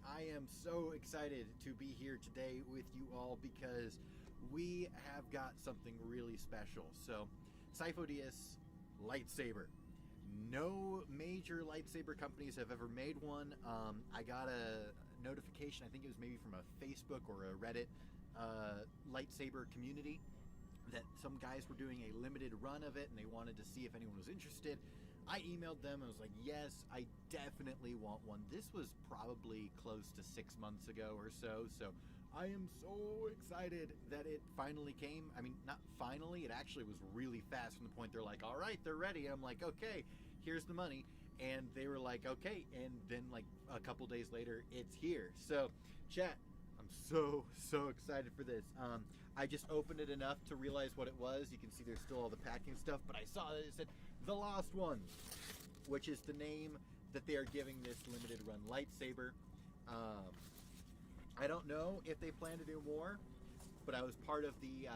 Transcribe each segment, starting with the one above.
I am so excited to be here today with you all because we have got something really special. So, Sifo Dyas lightsaber. No major lightsaber companies have ever made one. I got a notification, I think it was maybe from a Facebook or a Reddit lightsaber community, that some guys were doing a limited run of it and they wanted to see if anyone was interested. I emailed them and was like, yes, I definitely want one. This was probably close to 6 months ago or so, so I am so excited that it finally came. I mean, not finally, it actually was really fast from the point they're like, all right, they're ready. And I'm like, okay, here's the money. And they were like, okay. And then like a couple days later, it's here. So, chat, I'm so excited for this. I just opened it enough to realize what it was. You can see there's still all the packing stuff, but I saw that it said The Lost Ones, which is the name that they are giving this limited run lightsaber. I don't know if they plan to do more, but I was part of the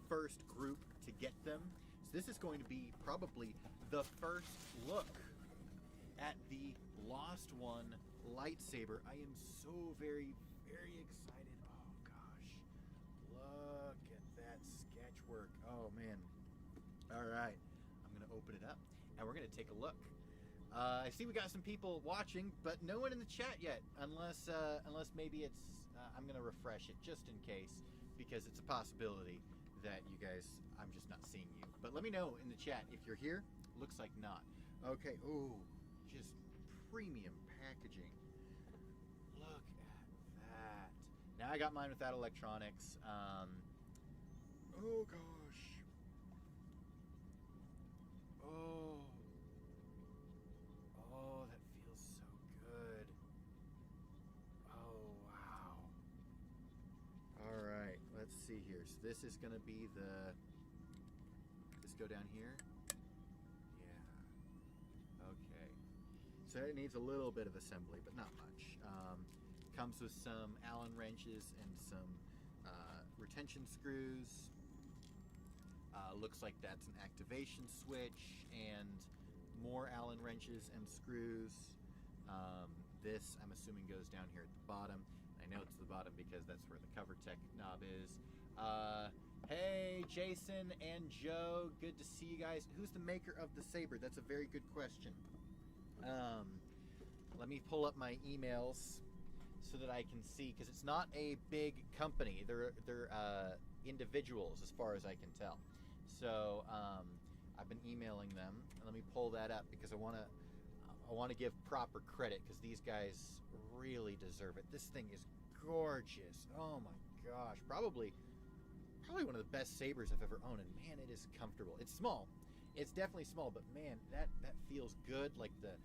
first group to get them. So this is going to be probably the first look at the Lost One lightsaber. I am so very excited. Oh gosh, look at that sketch work. Oh man. All right, I'm gonna open it up and we're gonna take a look. I see we got some people watching, but no one in the chat yet, unless maybe it's I'm gonna refresh it just in case, because it's a possibility that you guys, I'm just not seeing you. But let me know in the chat if you're here. Looks like not. Okay. Ooh, just premium packaging. Look at that. Now I got mine without electronics. Oh gosh. Oh, that feels so good. Oh wow. All right, let's see here. So this is gonna be the. Let's go down here. Yeah. Okay. So it needs a little bit of assembly, but not much. Comes with some Allen wrenches and some retention screws. Looks like that's an activation switch and more Allen wrenches and screws. This, I'm assuming, goes down here at the bottom. I know it's the bottom because that's where the cover tech knob is. Hey, Jason and Joe, good to see you guys. Who's the maker of the saber? That's a very good question. Let me pull up my emails so that I can see, because it's not a big company. They're individuals as far as I can tell. So I've been emailing them, and let me pull that up because I want to give proper credit, because these guys really deserve it. This thing is gorgeous. Oh my gosh, probably one of the best sabers I've ever owned, and man, it is comfortable. It's small. It's definitely small, but man, that feels good. Like the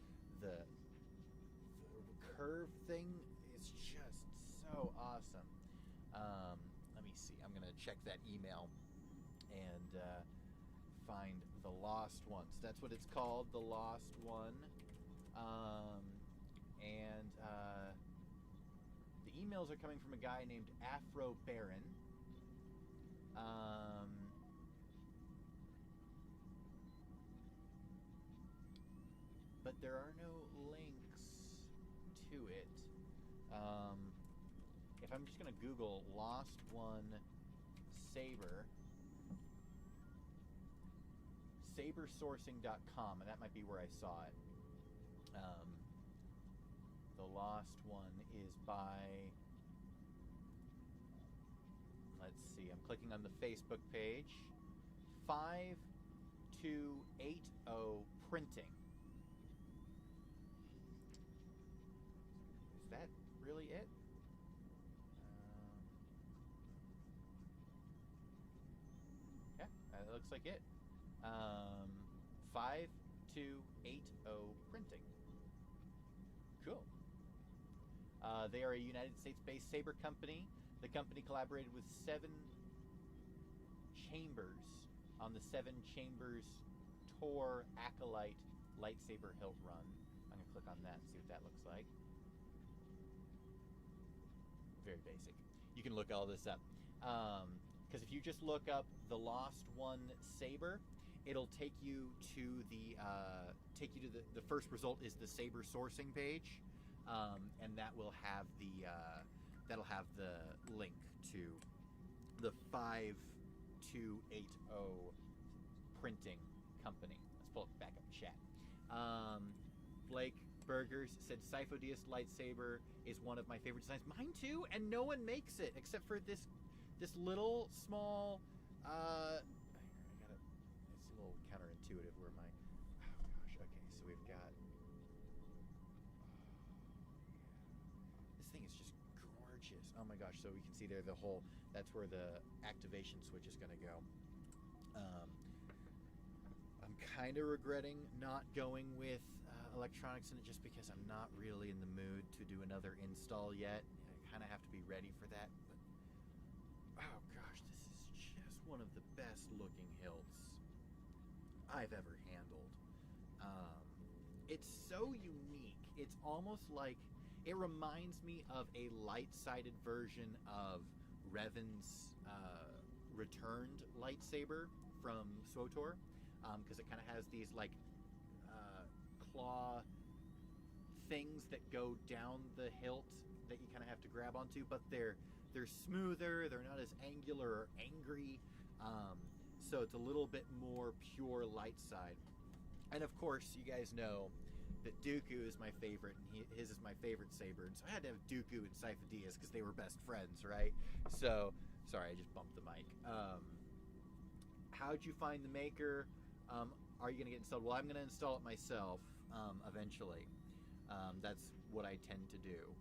curve thing is just so awesome. Let me see. I'm gonna check that email and find The Lost Ones. That's what it's called, The Lost One. The emails are coming from a guy named Afro Baron. But there are no links to it. If I'm just going to Google Lost One Saber, sabersourcing.com, and that might be where I saw it. The Lost One is by, let's see, I'm clicking on the Facebook page, 5280 Printing. Is that really it? Yeah, that looks like it. 5280 Printing. Cool. They are a United States-based saber company. The company collaborated with 7 Chambers on the 7 Chambers Tor Acolyte lightsaber hilt run. I'm going to click on that and see what that looks like. Very basic. You can look all this up. Because if you just look up the Lost One Saber, it'll take you to the first result is the saber sourcing page. and that will have the link to the 5280 printing company. Let's pull it back up chat. Blake Burgers said Sifo Dyas lightsaber is one of my favorite designs. Mine too, and no one makes it except for this little small. It's a little counterintuitive where my. Oh gosh. Okay, so we've got. This thing is just gorgeous. Oh my gosh! So we can see there the whole. That's where the activation switch is going to go. I'm kind of regretting not going with electronics in it just because I'm not really in the mood to do another install yet. I kind of have to be ready for that. But oh gosh, this is just one of the best looking hilts I've ever handled. It's so unique. It's almost like it reminds me of a light-sided version of Revan's returned lightsaber from SWTOR, because it kind of has these like claw things that go down the hilt that you kind of have to grab onto, but they're smoother, they're not as angular or angry, so it's a little bit more pure light side. And of course, you guys know that Dooku is my favorite, and his is my favorite saber, and so I had to have Dooku and Sifo Dyas because they were best friends, right? So, sorry, I just bumped the mic. How'd you find the maker? Are you going to get installed? Well, I'm going to install it myself eventually. That's what I tend to do.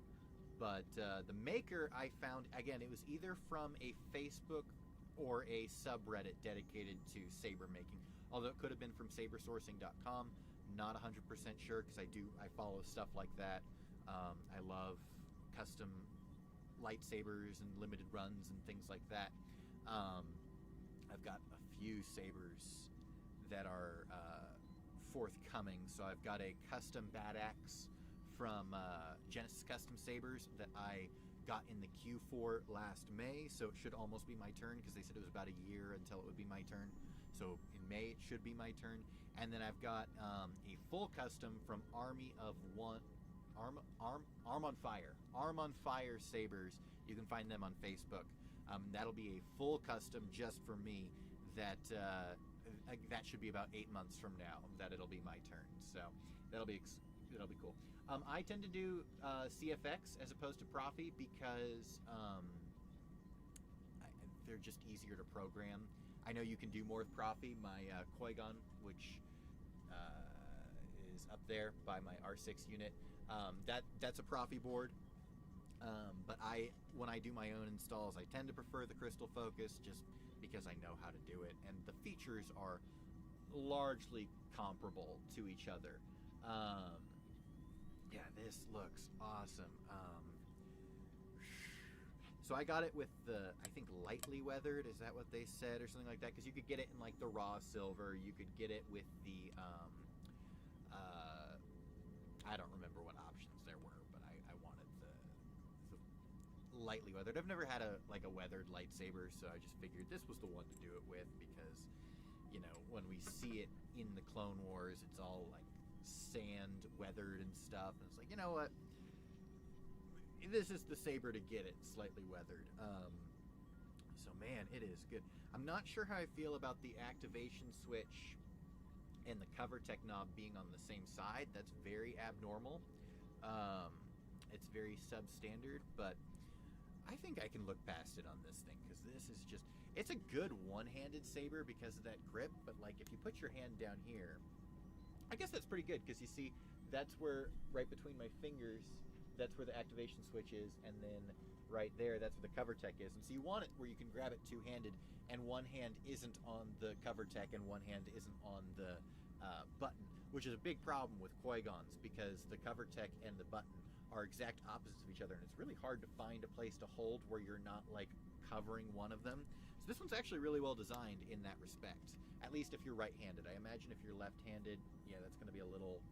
But the maker I found, again, it was either from a Facebook or a subreddit dedicated to saber making. Although it could have been from sabersourcing.com. Not 100% sure because I follow stuff like that. I love custom lightsabers and limited runs and things like that. I've got a few sabers that are forthcoming. So I've got a custom Bad Axe from Genesis Custom Sabers that I got in the Q4 last May, so it should almost be my turn because they said it was about a year until it would be my turn. So in May it should be my turn. And then I've got a full custom from Army of One, Arm on Fire sabers. You can find them on Facebook. That'll be a full custom just for me. That should be about 8 months from now. That it'll be my turn. So that'll be cool. I tend to do CFX as opposed to Profi because they're just easier to program. I know you can do more with Profi. My Qui-Gon, which is up there by my R6 unit, that's a Profi board. But when I do my own installs, I tend to prefer the Crystal Focus just because I know how to do it, and the features are largely comparable to each other. Yeah, this looks awesome. So I got it with the, I think, lightly weathered. Is that what they said, or something like that? Because you could get it in like the raw silver. You could get it with the, I don't remember what options there were, but I wanted the lightly weathered. I've never had a weathered lightsaber, so I just figured this was the one to do it with because, you know, when we see it in the Clone Wars, it's all like sand weathered and stuff, and it's like, you know what? This is the saber to get it slightly weathered. So man, it is good. I'm not sure how I feel about the activation switch and the cover tech knob being on the same side. That's very abnormal. It's very substandard, but I think I can look past it on this thing because this is just, it's a good one-handed saber because of that grip, but like if you put your hand down here, I guess that's pretty good because you see that's where, right between my fingers, that's where the activation switch is, and then right there, that's where the cover tech is. And so you want it where you can grab it two-handed, and one hand isn't on the cover tech and one hand isn't on the button, which is a big problem with Qui-Gons because the cover tech and the button are exact opposites of each other, and it's really hard to find a place to hold where you're not like covering one of them. So this one's actually really well designed in that respect, at least if you're right-handed. I imagine if you're left-handed, yeah, that's going to be a little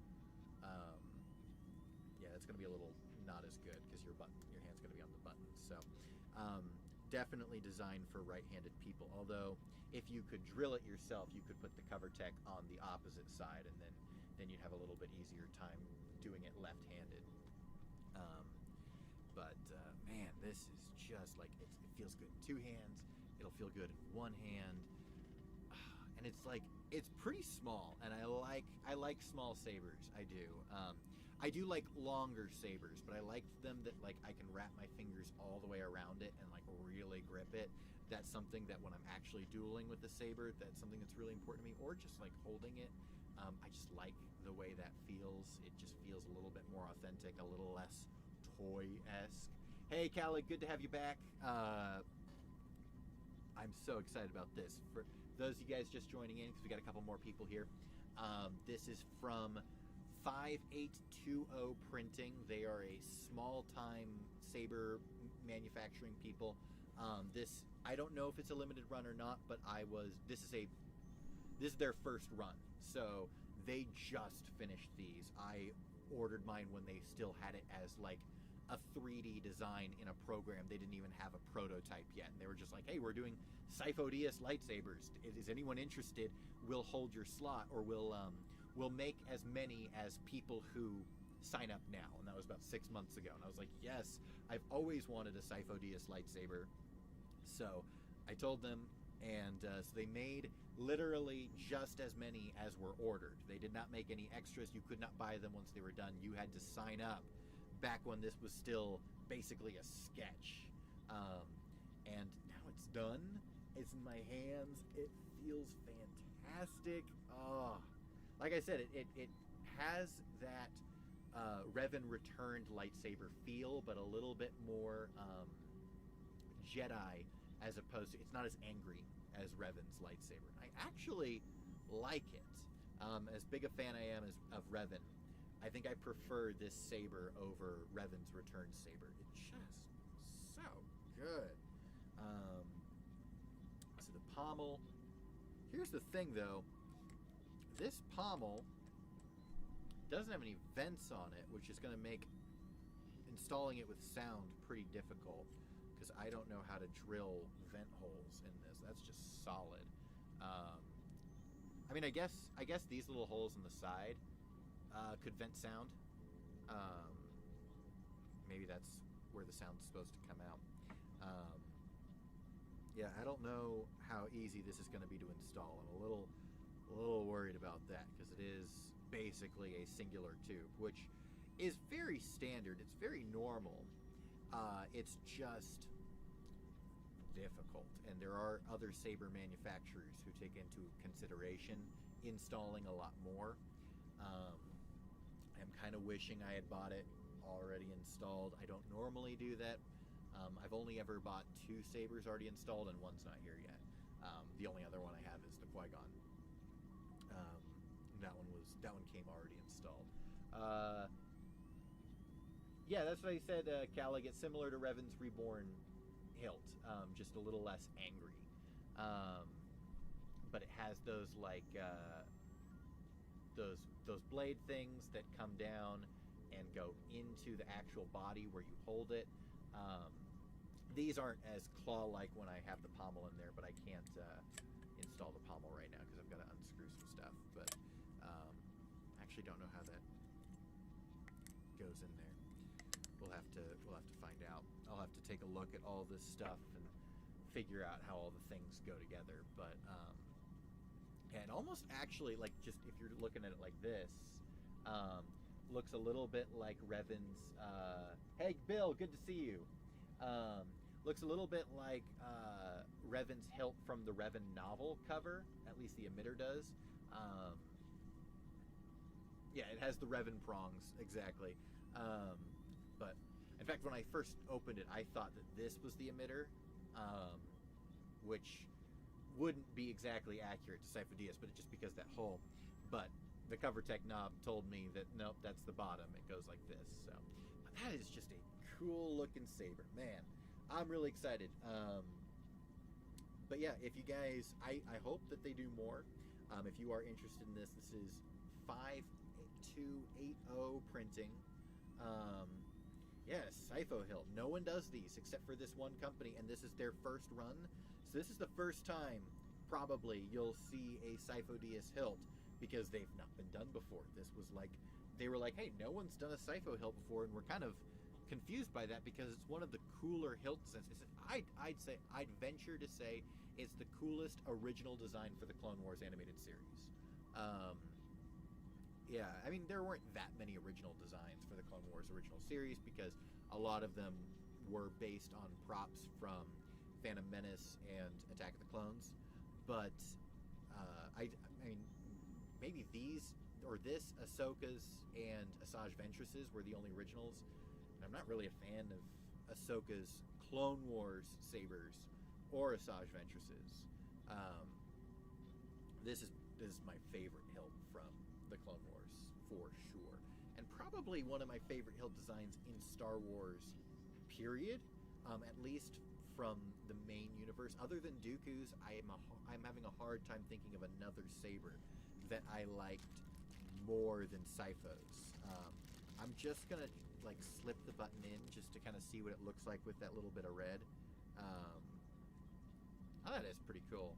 not as good because your hand's going to be on the button. So definitely designed for right-handed people, although if you could drill it yourself, you could put the cover tech on the opposite side, and then you'd have a little bit easier time doing it left-handed. Um, man, this is just like it feels good in 2 hands. It'll feel good in 1 hand, and it's like it's pretty small. And I like small sabers. I do. I do like longer sabers, but I like them that like I can wrap my fingers all the way around it and like really grip it. That's something that when I'm actually dueling with the saber, that's something that's really important to me. Or just like holding it. I just like the way that feels. It just feels a little bit more authentic, a little less toy-esque. Hey, Callie, good to have you back. I'm so excited about this. For those of you guys just joining in, because we got a couple more people here, this is from 5820 Printing. They are a small-time saber manufacturing people. This, I don't know if it's a limited run or not, but this is their first run. So they just finished these. I ordered mine when they still had it as like a 3D design in a program. They didn't even have a prototype yet. And they were just like, hey, we're doing Sifo Dyas lightsabers. Is anyone interested? We'll hold your slot, or we'll make as many as people who sign up now. And that was about 6 months ago. And I was like, yes, I've always wanted a Sifo Dyas lightsaber. So I told them, and so they made literally just as many as were ordered. They did not make any extras. You could not buy them once they were done. You had to sign up back when this was still basically a sketch. And now it's done. It's in my hands. It feels fantastic. Oh, like I said, it has that Revan returned lightsaber feel, but a little bit more Jedi, as opposed to, it's not as angry as Revan's lightsaber. I actually like it. As big a fan I am of Revan, I think I prefer this saber over Revan's return saber. It's just so good. So the pommel. Here's the thing, though. This pommel doesn't have any vents on it, which is going to make installing it with sound pretty difficult, because I don't know how to drill vent holes in this. That's just solid. I mean, I guess these little holes in the side could vent sound. Maybe that's where the sound's supposed to come out. Yeah, I don't know how easy this is going to be to install. I'm a little worried about that, because it is basically a singular tube, which is very standard. It's very normal. It's just difficult, and there are other saber manufacturers who take into consideration installing a lot more. I'm kind of wishing I had bought it already installed. I don't normally do that. I've only ever bought 2 sabers already installed, and one's not here yet. The only other one I have is the Qui-Gon. That one came already installed. Yeah, that's what I said, Callie. It's similar to Revan's Reborn hilt, just a little less angry. But it has those like those blade things that come down and go into the actual body where you hold it. These aren't as claw-like when I have the pommel in there, but I can't install the pommel right now because I've got to unscrew some stuff. But I actually don't know how that goes in there. We'll have to find out. I'll have to take a look at all this stuff and figure out how all the things go together. But and almost actually, like, just if you're looking at it like this, looks a little bit like Revan's. Hey, Bill, good to see you. Looks a little bit like Revan's hilt from the Revan novel cover. At least the emitter does. Yeah, it has the Revan prongs, exactly. But, in fact, when I first opened it, I thought that this was the emitter, which wouldn't be exactly accurate to Sifo Dyas, but just because that hole. But the cover tech knob told me that, nope, that's the bottom. It goes like this. So, but that is just a cool-looking saber. Man, I'm really excited. But yeah, if you guys, I hope that they do more. If you are interested in this, this is 5280 Printing. Yeah, Sifo hilt. No one does these except for this one company, and this is their first run. So this is the first time, probably, you'll see a Sifo Dyas hilt, because they've not been done before. This was like, they were like, hey, no one's done a Sifo hilt before, and we're kind of confused by that because it's one of the cooler hilt designs. I'd venture to say it's the coolest original design for the Clone Wars animated series. Yeah, I mean, there weren't that many original designs for the Clone Wars original series because a lot of them were based on props from Phantom Menace and Attack of the Clones. But I mean, maybe these or this Ahsoka's and Asajj Ventress's were the only originals. And I'm not really a fan of Ahsoka's Clone Wars sabers or Asajj Ventress's. This is my favorite hilt from the Clone Wars for sure, and probably one of my favorite hilt designs in Star Wars. Period. At least from the main universe. Other than Dooku's, I'm having a hard time thinking of another saber that I liked more than Sifo's. I'm just gonna like slip the button in just to kind of see what it looks like with that little bit of red. Oh, that is pretty cool.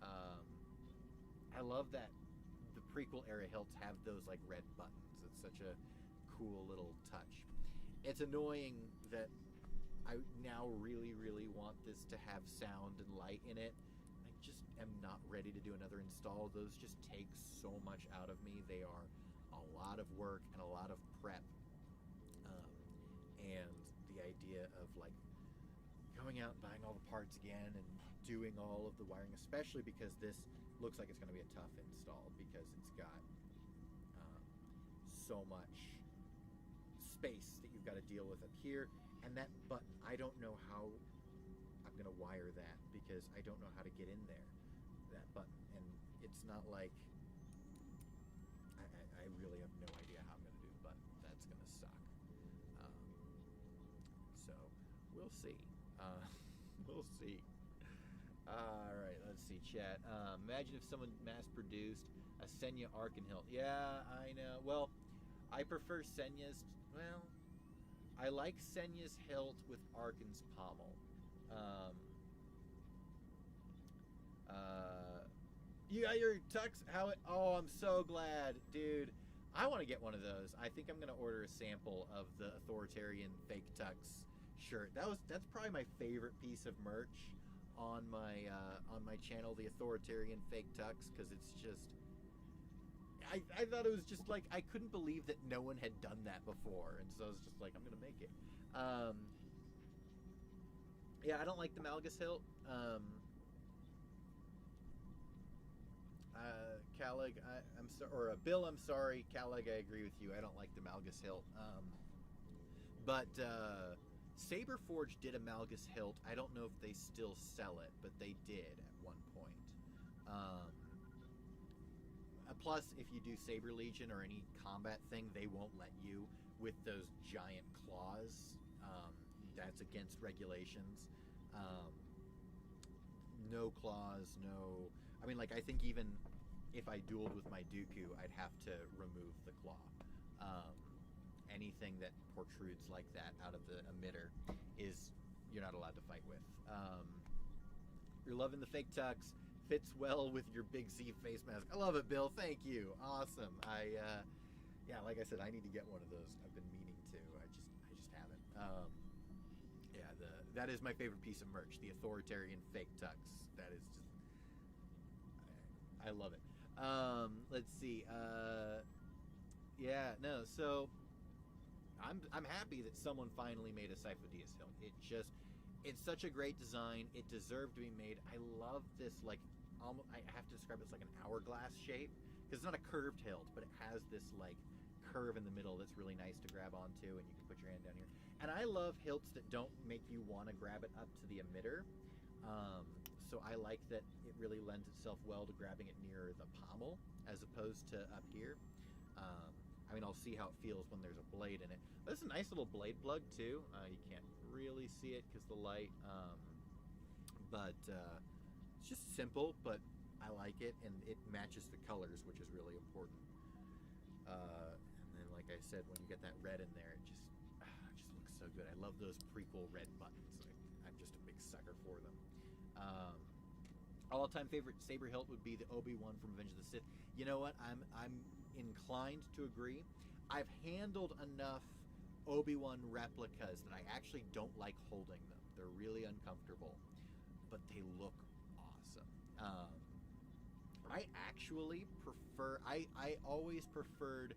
I love that the prequel era hilts have those like red buttons. It's such a cool little touch. It's annoying that I now really, really want this to have sound and light in it. I just am not ready to do another install. Those just take so much out of me. They are a lot of work and a lot of prep. And the idea of like going out and buying all the parts again and doing all of the wiring, especially because this looks like it's going to be a tough install because it's got so much space that you've got to deal with up here. And that button, I don't know how I'm going to wire that because I don't know how to get in there, that button. And it's not like, I really have no idea how I'm going to do, but that's going to suck. So we'll see. We'll see. All right, let's see, chat. Imagine if someone mass-produced a Senya Arkan hilt. Yeah, I know. Well, I prefer Senya's. Well, I like Senya's hilt with Arkan's pommel. You got your tux? Oh, I'm so glad, dude. I want to get one of those. I think I'm gonna order a sample of the Authoritarian fake tux shirt. That's probably my favorite piece of merch on my channel, the Authoritarian fake tux, because it's just. I thought it was just like, I couldn't believe that no one had done that before, and so I was just like, I'm gonna make it. Yeah, I don't like the Malgus hilt. Calig, I'm sorry, or Bill, I'm sorry. Calig, I agree with you. I don't like the Malgus hilt. But Saberforge did a Malgus hilt. I don't know if they still sell it, but they did at one point. Plus, if you do Saber Legion or any combat thing, they won't let you with those giant claws. That's against regulations. No claws, no... I mean, like, I think even if I dueled with my Dooku, I'd have to remove the claw. Anything that protrudes like that out of the emitter you're not allowed to fight with. You're loving the fake tux. Fits well with your big Z face mask. I love it, Bill. Thank you. Awesome. Yeah, like I said, I need to get one of those. I've been meaning to. I just haven't. Yeah, that is my favorite piece of merch. The Authoritarian fake tux. That is just. I love it. Let's see. Yeah, no. So I'm happy that someone finally made a Sifo Dyas hilt. It's such a great design. It deserved to be made. I love this, like, almost, I have to describe it as like an hourglass shape, because it's not a curved hilt, but it has this like curve in the middle that's really nice to grab onto, and you can put your hand down here. And I love hilts that don't make you want to grab it up to the emitter. So I like that it really lends itself well to grabbing it near the pommel as opposed to up here. I mean, I'll see how it feels when there's a blade in it. But it's a nice little blade plug too. You can't really see it because the light, but it's just simple, but I like it, and it matches the colors, which is really important. And then, like I said, when you get that red in there, it just looks so good. I love those prequel red buttons. I'm just a big sucker for them. All-time favorite saber hilt would be the Obi-Wan from Revenge of the Sith. You know what? I'm inclined to agree. I've handled enough Obi-Wan replicas that I actually don't like holding them. They're really uncomfortable, but they look awesome. I actually prefer. I always preferred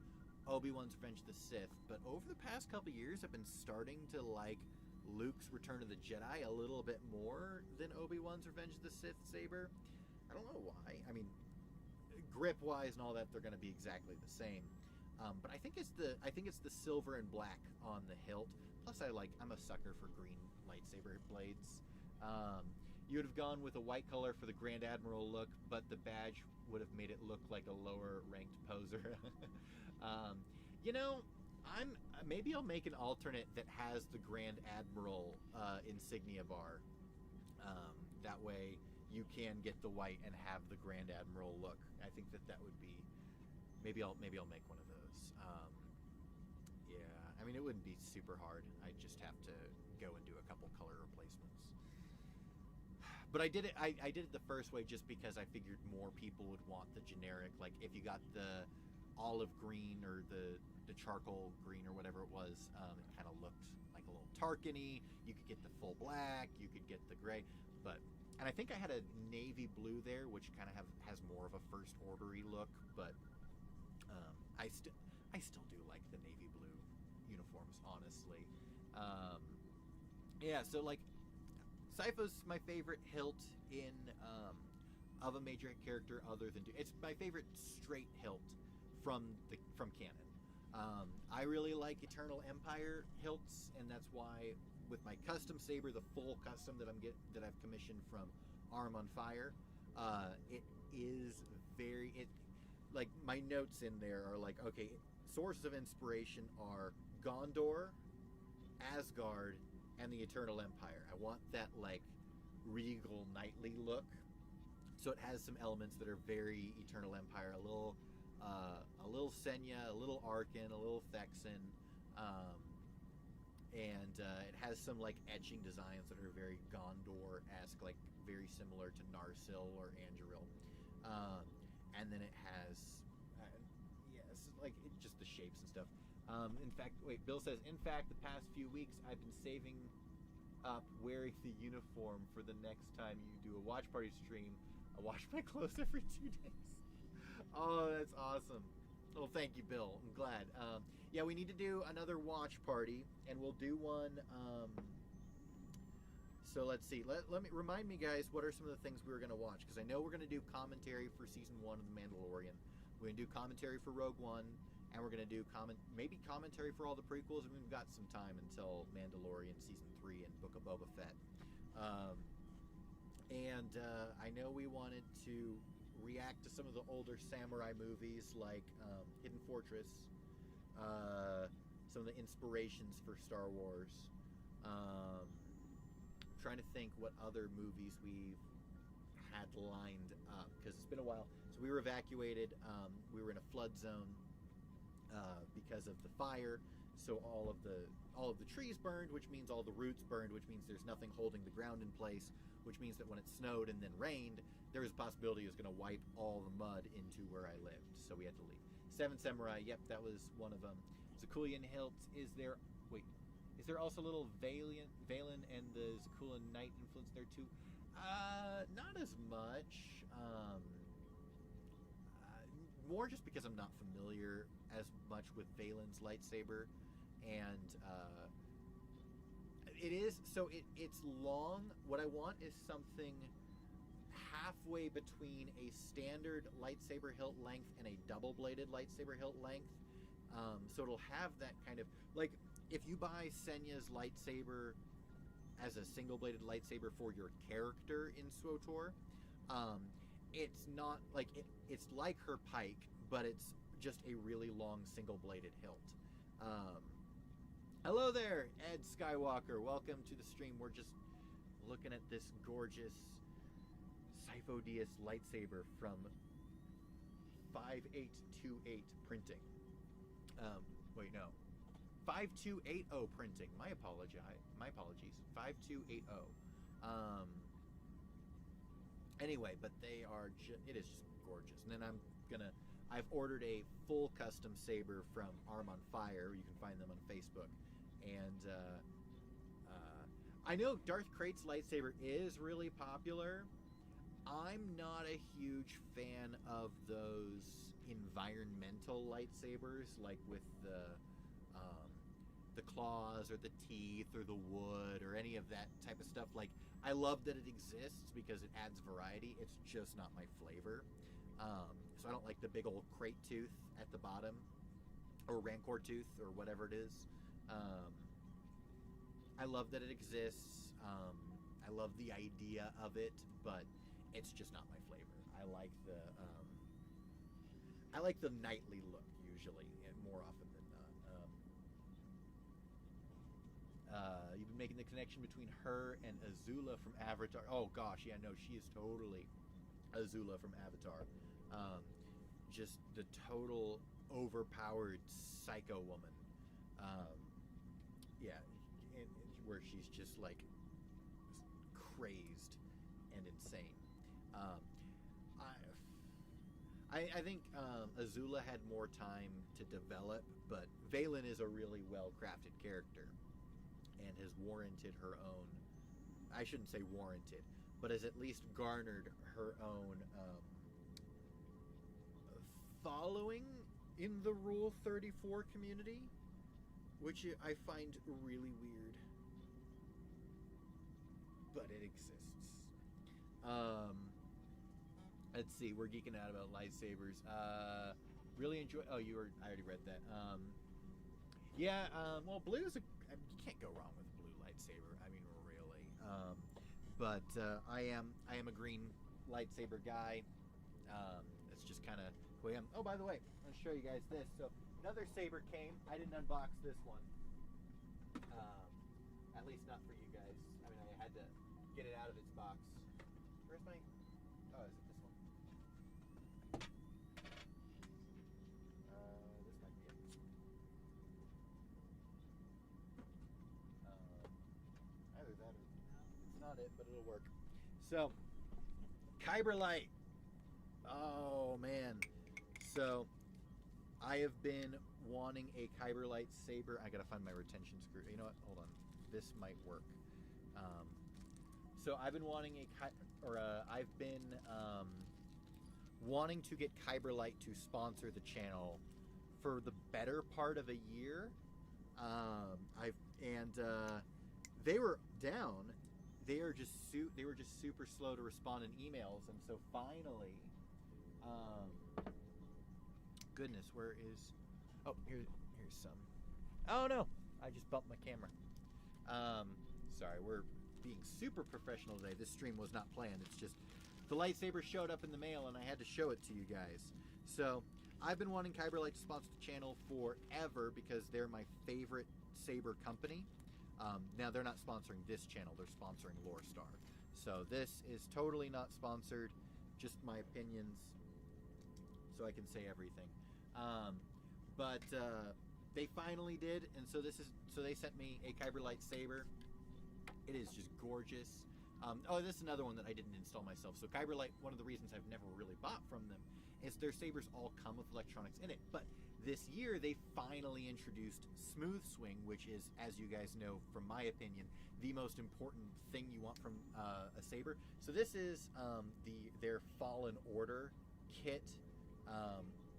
Obi-Wan's Revenge of the Sith, but over the past couple years, I've been starting to like Luke's Return of the Jedi a little bit more than Obi-Wan's Revenge of the Sith saber. I don't know why. I mean, grip-wise and all that, they're going to be exactly the same. But I think it's the silver and black on the hilt. Plus, I'm a sucker for green lightsaber blades. You would have gone with a white color for the Grand Admiral look, but the badge would have made it look like a lower-ranked poser. Maybe I'll make an alternate that has the Grand Admiral insignia bar. That way, you can get the white and have the Grand Admiral look. I think that would be. Maybe I'll make one of those. Yeah, I mean, it wouldn't be super hard. I'd just have to go and do a couple color replacements. But I did it. I did it the first way just because I figured more people would want the generic. Like if you got the olive green or the charcoal green or whatever it was, it kind of looked like a little Tarkin-y. You could get the full black. You could get the gray. And I think I had a navy blue there, which kind of has more of a first order-y look, but. I still do like the navy blue uniforms, honestly. Yeah, so like Sifo's my favorite hilt in of a major character other than it's my favorite straight hilt from canon. I really like Eternal Empire hilts, and that's why with my custom saber, the full custom that I've commissioned from Arm on Fire, it is like my notes in there are like, okay, sources of inspiration are Gondor, Asgard, and the Eternal Empire. I want that like regal knightly look. So it has some elements that are very Eternal Empire, a little Senya, a little Arkin, a little Thexan, and it has some like etching designs that are very Gondor-esque, like very similar to Narsil or Anduril. And then it has, just the shapes and stuff. Bill says, in fact, the past few weeks I've been saving up wearing the uniform for the next time you do a watch party stream. I wash my clothes every 2 days. Oh, that's awesome. Well, thank you, Bill. I'm glad. Yeah, we need to do another watch party, and we'll do one. So let's see. Let me remind me, guys, what are some of the things we were going to watch? Because I know we're going to do commentary for season 1 of The Mandalorian. We're going to do commentary for Rogue One, and we're going to do maybe commentary for all the prequels. And we've got some time until Mandalorian season 3 and Book of Boba Fett. I know we wanted to react to some of the older samurai movies like Hidden Fortress, some of the inspirations for Star Wars. Trying to think what other movies we've had lined up because it's been a while. So we were evacuated. We were in a flood zone because of the fire. So all of the trees burned, which means all the roots burned, which means there's nothing holding the ground in place, which means that when it snowed and then rained, there was a possibility it was going to wipe all the mud into where I lived. So we had to leave. Seven Samurai, yep, that was one of them. Zakulian hilts. Is there also a little Valen and the Zakulian Knight influence there too? Not as much. More just because I'm not familiar as much with Valen's lightsaber, and it's long. What I want is something halfway between a standard lightsaber hilt length and a double-bladed lightsaber hilt length. So it'll have that kind of like if you buy Senya's lightsaber as a single-bladed lightsaber for your character in SWTOR, it's not like it's like her pike, but it's just a really long single-bladed hilt. Hello there, Ed Skywalker. Welcome to the stream. We're just looking at this gorgeous Sifo Dyas lightsaber from 5828 printing. 5280 printing. My apologies. 5280. Anyway, but it is just gorgeous. And then I've ordered a full custom saber from Arm on Fire. You can find them on Facebook. And I know Darth Krayt's lightsaber is really popular. I'm not a huge fan of those environmental lightsabers, like with the claws or the teeth or the wood or any of that type of stuff. Like, I love that it exists because it adds variety. It's just not my flavor. So I don't like the big old crate tooth at the bottom, or rancor tooth, or whatever it is. I love that it exists. I love the idea of it, but it's just not my flavor. I like the knightly look usually, and more often than not. You've been making the connection between her and Azula from Avatar. Oh gosh, yeah, no, she is totally Azula from Avatar. Just the total overpowered psycho woman. Yeah, where she's just like crazed and insane. I think Azula had more time to develop, but Valen is a really well-crafted character and has warranted her own. I shouldn't say warranted, but has at least garnered her own following in the Rule 34 community, which I find really weird. But it exists. Let's see. We're geeking out about lightsabers. Really enjoy. Oh, I already read that. Yeah. Well, blue is you can't go wrong with a blue lightsaber. I mean, really. But I am a green lightsaber guy. It's just kind of who I am. Oh, by the way, I'll show you guys this. So another saber came. I didn't unbox this one. At least not for you guys. I mean, I had to get it out of its box. Where's my... Oh, is it this one? This might be it. Either that or... It's not it, but it'll work. So, Kyber Light. Oh, man. So, I have been wanting a Kyber lightsaber. I gotta find my retention screw. You know what? Hold on. This might work. So I've been wanting I've been wanting to get Kyber Light to sponsor the channel for the better part of a year. They were down. They were just super slow to respond in emails, and so finally, goodness, where is? Oh, here's some. Oh no, I just bumped my camera. Sorry, we're being super professional today. This stream was not planned. It's just the lightsaber showed up in the mail and I had to show it to you guys. So I've been wanting Kyber Light to sponsor the channel forever because they're my favorite saber company. Now they're not sponsoring this channel, they're sponsoring Lore Star. So this is totally not sponsored, just my opinions, so I can say everything. But they finally did, and so they sent me a Kyber lightsaber. It is just gorgeous. Oh, this is another one that I didn't install myself. So Kyber Light, one of the reasons I've never really bought from them is their sabers all come with electronics in it. But this year they finally introduced Smooth Swing, which is, as you guys know, from my opinion, the most important thing you want from a saber. So this is their Fallen Order kit,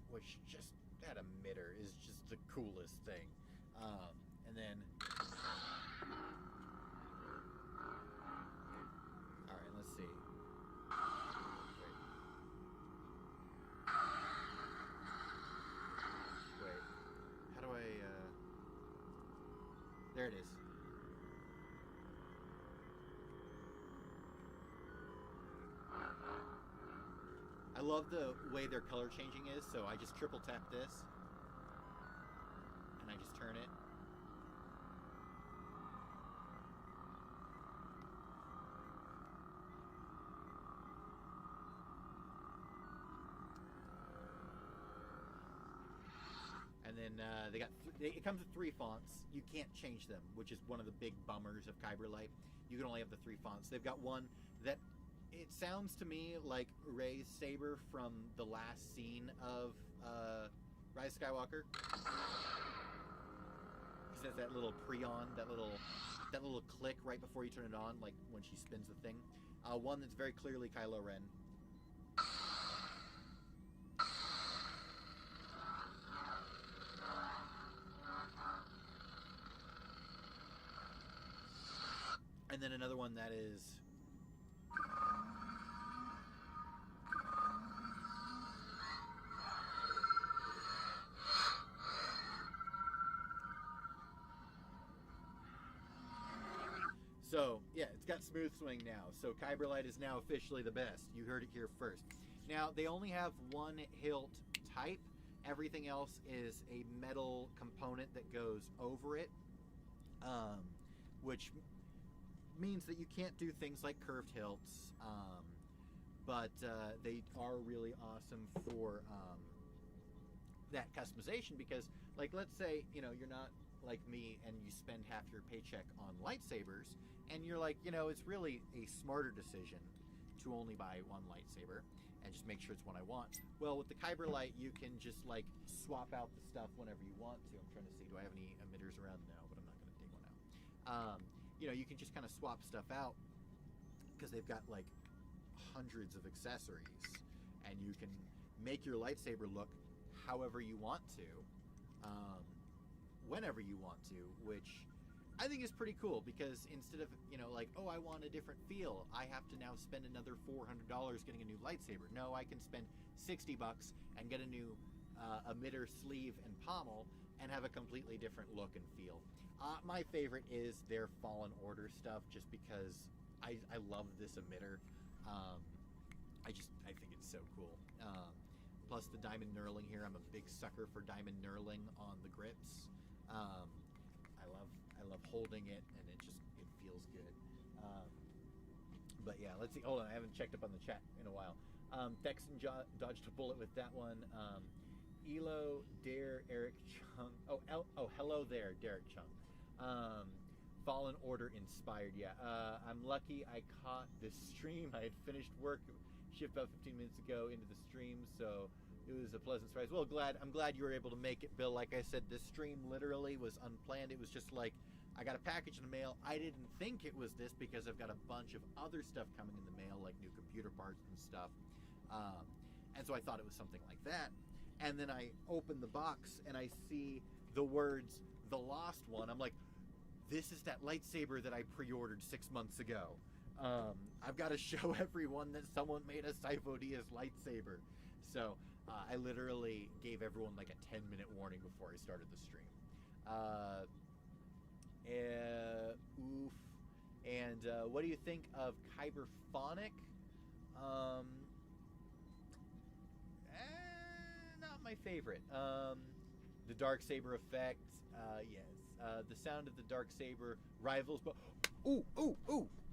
which just that emitter is just the coolest thing. And then, all right, let's see. Wait. How do I? There it is. I love the way their color changing is, so I just triple tap this and I just turn it. And then it comes with 3 fonts. You can't change them, which is one of the big bummers of Kyber Light. You can only have the 3 fonts. They've got one that it sounds to me like Rey's saber from the last scene of Rise of Skywalker. because it has that little pre-on, that little click right before you turn it on, like when she spins the thing. One that's very clearly Kylo Ren. And then another one that is so, yeah, it's got smooth swing now. So Kyber Light is now officially the best. You heard it here first. Now, they only have one hilt type. Everything else is a metal component that goes over it, which means that you can't do things like curved hilts, but they are really awesome for that customization because, like, let's say, you know, you're not like me and you spend half your paycheck on lightsabers and you're like, you know, it's really a smarter decision to only buy one lightsaber and just make sure it's one I want. Well, with the Kyber Light, you can just like swap out the stuff whenever you want to. I'm trying to see, do I have any emitters around? No, but I'm not going to take one out. You know, you can just kind of swap stuff out because they've got like hundreds of accessories and you can make your lightsaber look however you want to, whenever you want to, which I think is pretty cool because instead of, you know, like, oh, I want a different feel, I have to now spend another $400 getting a new lightsaber. No, I can spend $60 and get a new emitter sleeve and pommel and have a completely different look and feel. My favorite is their Fallen Order stuff just because I love this emitter. I think it's so cool. Plus the diamond knurling here. I'm a big sucker for diamond knurling on the grips. I love holding it, and it feels good. But yeah, let's see. Hold on, I haven't checked up on the chat in a while. Thexton dodged a bullet with that one. Elo, Dare, Eric Chung. Oh, hello there, Derek Chung. Fallen Order inspired. Yeah, I'm lucky I caught this stream. I had finished work, shift about 15 minutes ago into the stream, so it was a pleasant surprise. Well, I'm glad you were able to make it, Bill. Like I said, this stream literally was unplanned. It was just like, I got a package in the mail. I didn't think it was this because I've got a bunch of other stuff coming in the mail, like new computer parts and stuff. And so I thought it was something like that. And then I open the box and I see the words, The Lost One. I'm like, this is that lightsaber that I pre-ordered 6 months ago. I've got to show everyone that someone made a Sifo Dyas lightsaber. So I literally gave everyone like a 10-minute warning before I started the stream. Oof. And what do you think of Kyberphonic? Not my favorite. The Darksaber effect, yes. The sound of the Darksaber rivals, but ooh!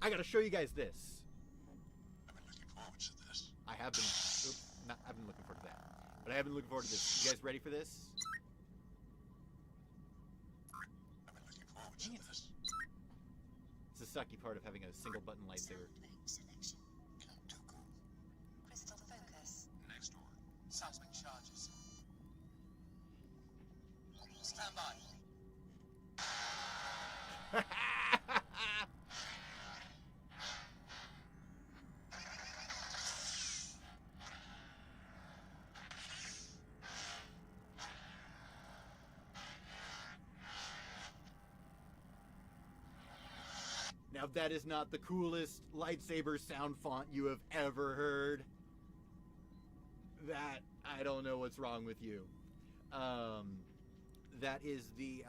I gotta show you guys this. I've been looking forward to this. I've been looking forward to that. But I have been looking forward to this. You guys ready for this? I've been looking forward to this. It's the sucky part of having a single button lightsaber. Selection. Count Dooku. Crystal focus. Next door. Seismic charges. Stand by. Now that is not the coolest lightsaber sound font you have ever heard. That, I don't know what's wrong with you. That is the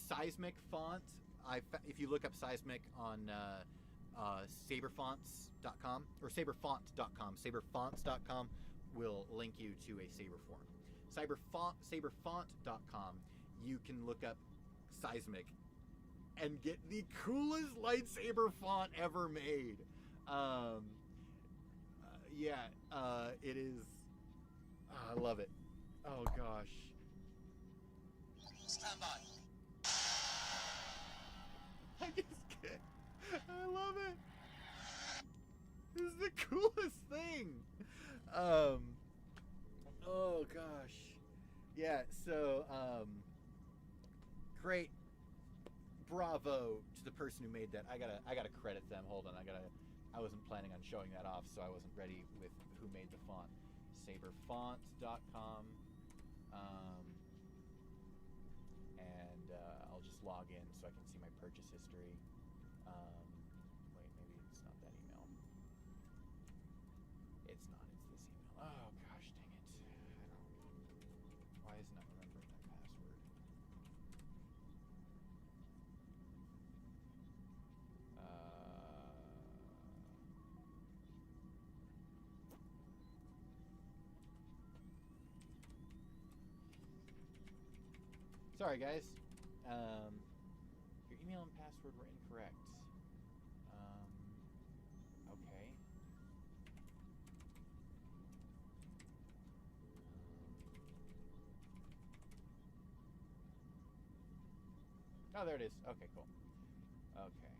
Seismic font. If you look up Seismic on saberfonts.com or saberfont.com, saberfonts.com will link you to a saber form. Saberfont.com, you can look up Seismic and get the coolest lightsaber font ever made. It is. I love it. Oh gosh. Stand by. I just can't. I love it. This is the coolest thing. Oh gosh. Yeah. So great. Bravo to the person who made that. I gotta credit them. Hold on, I wasn't planning on showing that off, so I wasn't ready with who made the font. Saberfont.com. And I'll just log in so I can see my purchase history. Wait, maybe it's not that email. It's not. It's this email. Oh gosh, dang it! Why is it not remembering that password? Sorry, guys. Your email and password were incorrect. Okay. Oh, there it is. Okay, cool. Okay.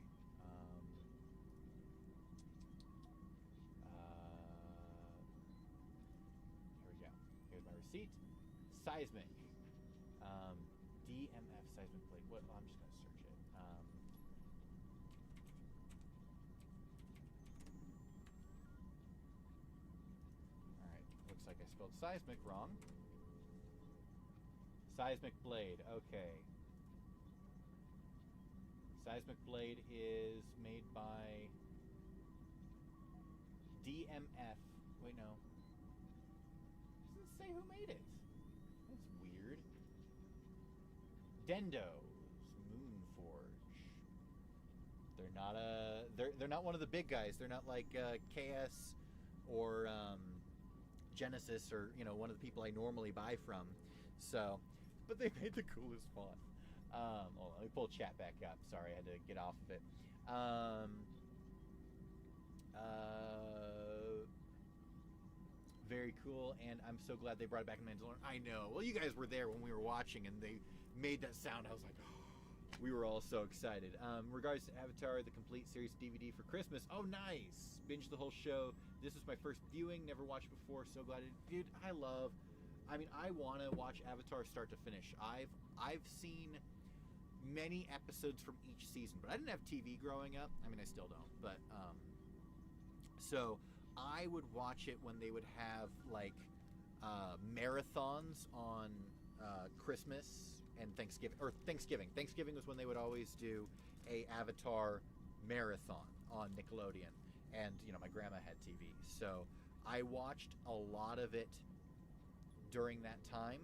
Here we go. Here's my receipt. Seismic. DMF seismic plate. What? Well, I'm just going to search it. Alright. Looks like I spelled seismic wrong. Seismic blade. Okay. Seismic blade is made by DMF. Wait, no. Doesn't say who made it. That's weird. Dendo's Moonforge. They're not one of the big guys. They're not like KS or Genesis or one of the people I normally buy from. So, but they made the coolest font. Let me pull chat back up. Sorry, I had to get off of it. Very cool, and I'm so glad they brought it back in Mandalorian. I know. Well, you guys were there when we were watching, and they made that sound. I was like, oh, we were all so excited. Regards to Avatar, the complete series DVD for Christmas. Oh, nice. Binged the whole show. This was my first viewing. Never watched before. So glad it. Dude, I want to watch Avatar start to finish. I've seen many episodes from each season, but I didn't have TV growing up. I mean, I still don't, but so I would watch it when they would have like marathons on Christmas and Thanksgiving. Thanksgiving was when they would always do a Avatar marathon on Nickelodeon, and my grandma had TV, so I watched a lot of it during that time,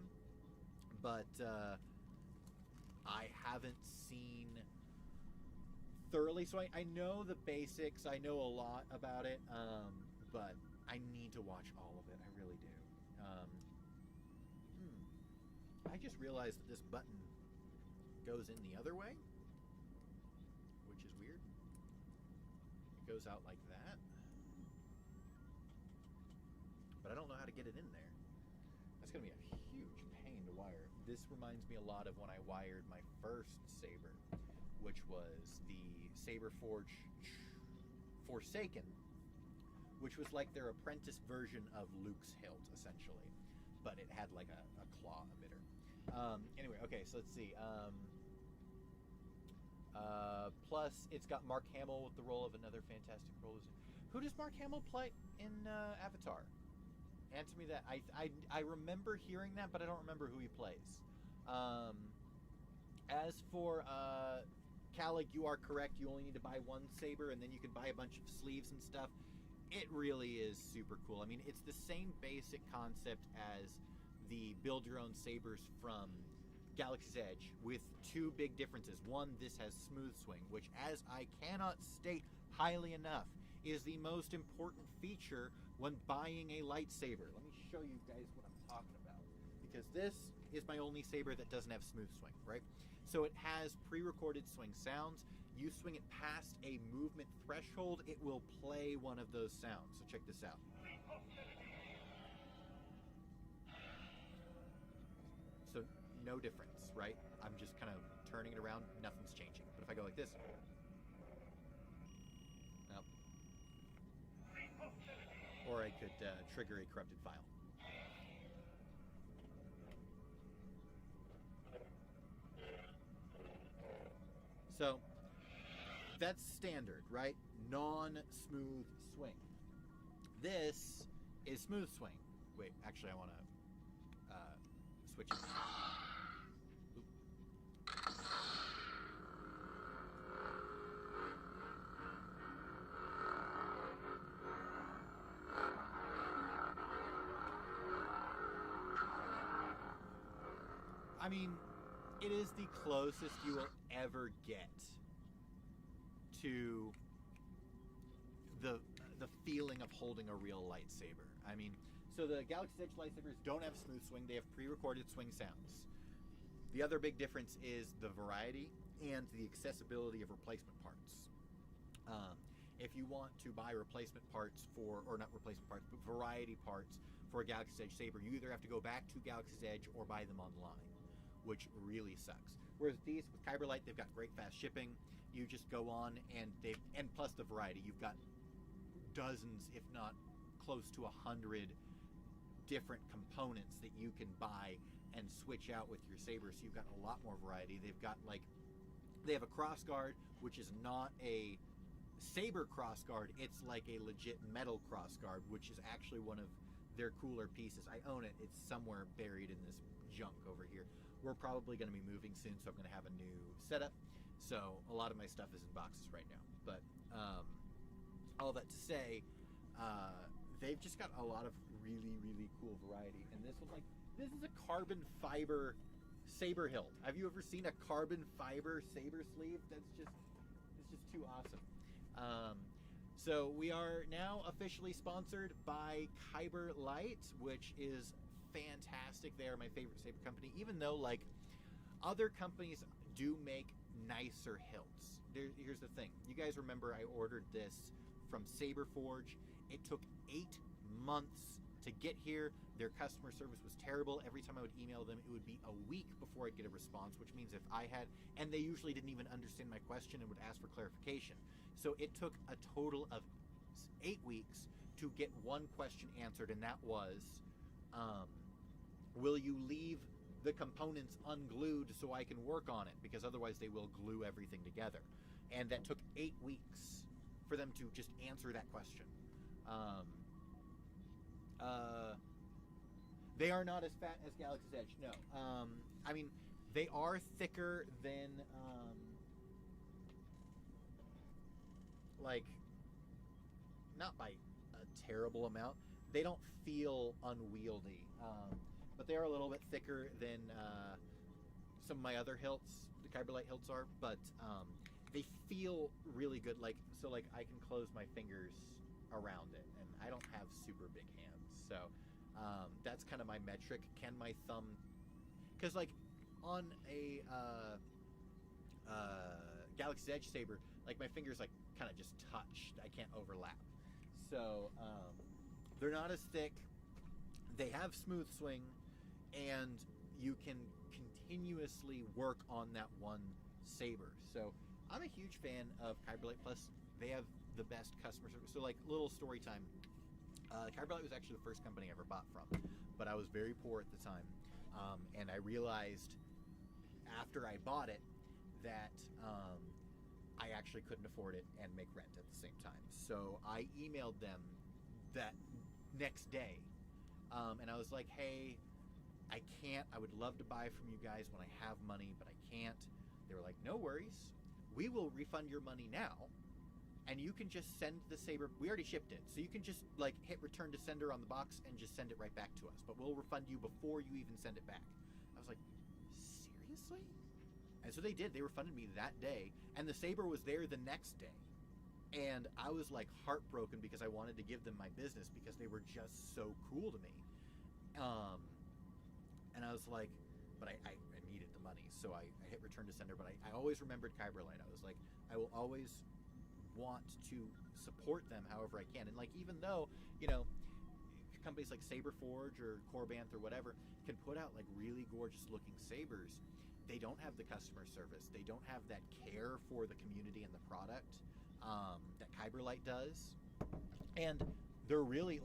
but I haven't seen thoroughly, so I know the basics. I know a lot about it, but I need to watch all of it. I really do. I just realized that this button goes in the other way, which is weird. It goes out like that, but I don't know how to get it in there. That's going to be a huge pain to wire. This reminds me a lot of when I wired my first saber, which was the Saber Forge Forsaken, which was like their apprentice version of Luke's hilt, essentially, but it had like a claw emitter. Anyway, okay, so let's see. Plus, it's got Mark Hamill with the role of another fantastic role. Who does Mark Hamill play in Avatar? Answer me that. I remember hearing that, but I don't remember who he plays. As for Calig, you are correct. You only need to buy one saber, and then you can buy a bunch of sleeves and stuff. It really is super cool. I mean, it's the same basic concept as the build your own sabers from Galaxy's Edge, with two big differences. One, this has smooth swing, which, as I cannot state highly enough, is the most important feature when buying a lightsaber. Let me show you guys what I'm talking about, because this is my only saber that doesn't have smooth swing, right? So it has pre-recorded swing sounds. You swing it past a movement threshold, it will play one of those sounds. So check this out. So no difference, right? I'm just kind of turning it around, nothing's changing. But if I go like this, nope. Or I could trigger a corrupted file. So that's standard, right? Non-smooth swing. This is smooth swing. Wait, actually, I want to switch it. Oop. I mean, it is the closest you will ever get to the feeling of holding a real lightsaber. I mean, so the Galaxy's Edge lightsabers don't have smooth swing; they have pre-recorded swing sounds. The other big difference is the variety and the accessibility of replacement parts. If you want to buy replacement parts or not replacement parts, but variety parts for a Galaxy's Edge saber, you either have to go back to Galaxy's Edge or buy them online, which really sucks. Whereas these with Kyber Light, they've got great fast shipping. You just go on and plus the variety. You've got dozens, if not close to 100 different components that you can buy and switch out with your saber. So you've got a lot more variety. They've got they have a crossguard, which is not a saber crossguard. It's like a legit metal crossguard, which is actually one of their cooler pieces. I own it. It's somewhere buried in this junk over here. We're probably going to be moving soon, so I'm going to have a new setup. So a lot of my stuff is in boxes right now. But all that to say, they've just got a lot of really, really cool variety. And this this is a carbon fiber saber hilt. Have you ever seen a carbon fiber saber sleeve? It's just too awesome. So we are now officially sponsored by Kyber Light, which is fantastic. They are my favorite saber company, even though other companies do make nicer hilts. Here's the thing. You guys remember I ordered this from Saber Forge. It took 8 months to get here. Their customer service was terrible. Every time I would email them, it would be a week before I'd get a response, which means and they usually didn't even understand my question and would ask for clarification. So it took a total of 8 weeks to get one question answered, and that was, will you leave the components unglued so I can work on it? Because otherwise they will glue everything together. And that took 8 weeks for them to just answer that question. They are not as fat as Galaxy's Edge, no. I mean, they are thicker than, not by a terrible amount. They don't feel unwieldy, but they are a little bit thicker than some of my other hilts, the Kyber Light hilts are, but they feel really good. I can close my fingers around it, and I don't have super big hands, so that's kind of my metric. Can my thumb, because on a Galaxy's Edge saber, my fingers kind of just touch. I can't overlap. So they're not as thick. They have smooth swing, and you can continuously work on that one saber. So I'm a huge fan of Kyber Light. Plus, they have the best customer service. So little story time. Kyber Light was actually the first company I ever bought from, but I was very poor at the time, and I realized after I bought it that I actually couldn't afford it and make rent at the same time. So I emailed them that next day, and I was like, hey, I can't. I would love to buy from you guys when I have money, but I can't. They were like, no worries. We will refund your money now, and you can just send the saber. We already shipped it, so you can just hit return to sender on the box and just send it right back to us. But we'll refund you before you even send it back. I was like, seriously? And so they did. They refunded me that day, and the saber was there the next day. And I was heartbroken because I wanted to give them my business because they were just so cool to me. And I was like, but I needed the money, so I hit return to sender. But I always remembered Kyber Light. I was like, I will always want to support them however I can. And even though, companies like Saber Forge or Corbanth or whatever can put out really gorgeous looking sabers, they don't have the customer service. They don't have that care for the community and the product that Kyber Light does. And they're really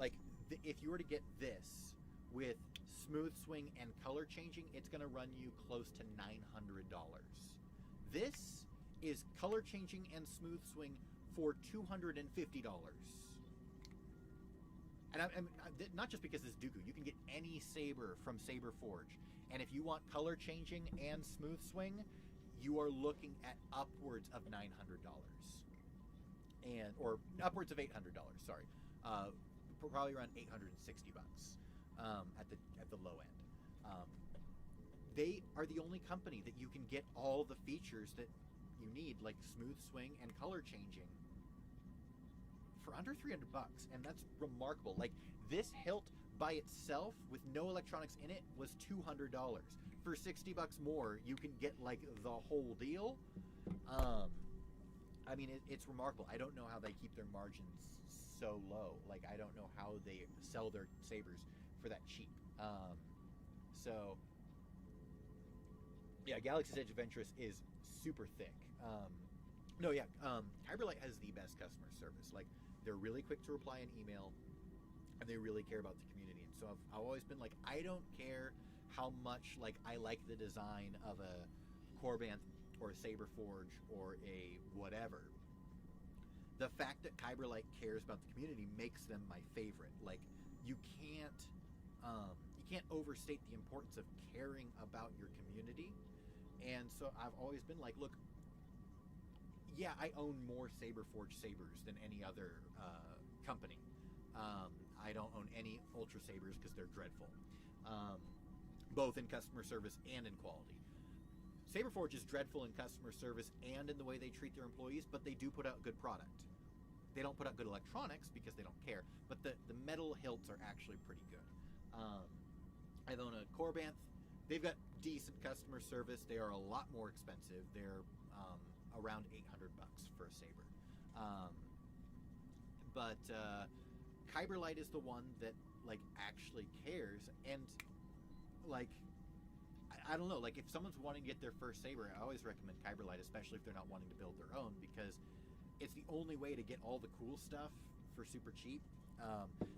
if you were to get this with smooth swing and color changing, it's going to run you close to $900. This is color changing and smooth swing for $250. And not just because it's Dooku. You can get any saber from Saber Forge, and if you want color changing and smooth swing, you are looking at upwards of $900, or upwards of $800. Sorry, probably around $860 at the low end. They are the only company that you can get all the features that you need, like smooth swing and color changing, for under $300, and that's remarkable. Like, this hilt by itself with no electronics in it was $200. For $60 more, you can get like the whole deal. I mean, it's remarkable. I don't know how they keep their margins so low. Like, I don't know how they sell their sabers for that cheap. So yeah, Galaxy's Edge Adventurous is super thick. Kyberlight has the best customer service. Like, they're really quick to reply an email, and they really care about the community. And so I've always been like, I don't care how much like I like the design of a Korbanth or a Saber Forge or a whatever. The fact that Kyberlight cares about the community makes them my favorite. Like, you can't overstate the importance of caring about your community. And so I've always been like, look, yeah, I own more Saber Forge sabers than any other company. I don't own any Ultra Sabers because they're dreadful, both in customer service and in quality. Saber Forge is dreadful in customer service and in the way they treat their employees, but they do put out good product. They don't put out good electronics because they don't care, but the metal hilts are actually pretty good. I own a Korbanth. They've got decent customer service. They are a lot more expensive. They're around $800 for a saber. But Kyberlight is the one that like actually cares, and like I don't know, like if someone's wanting to get their first saber, I always recommend Kyberlight, especially if they're not wanting to build their own, because it's the only way to get all the cool stuff for super cheap.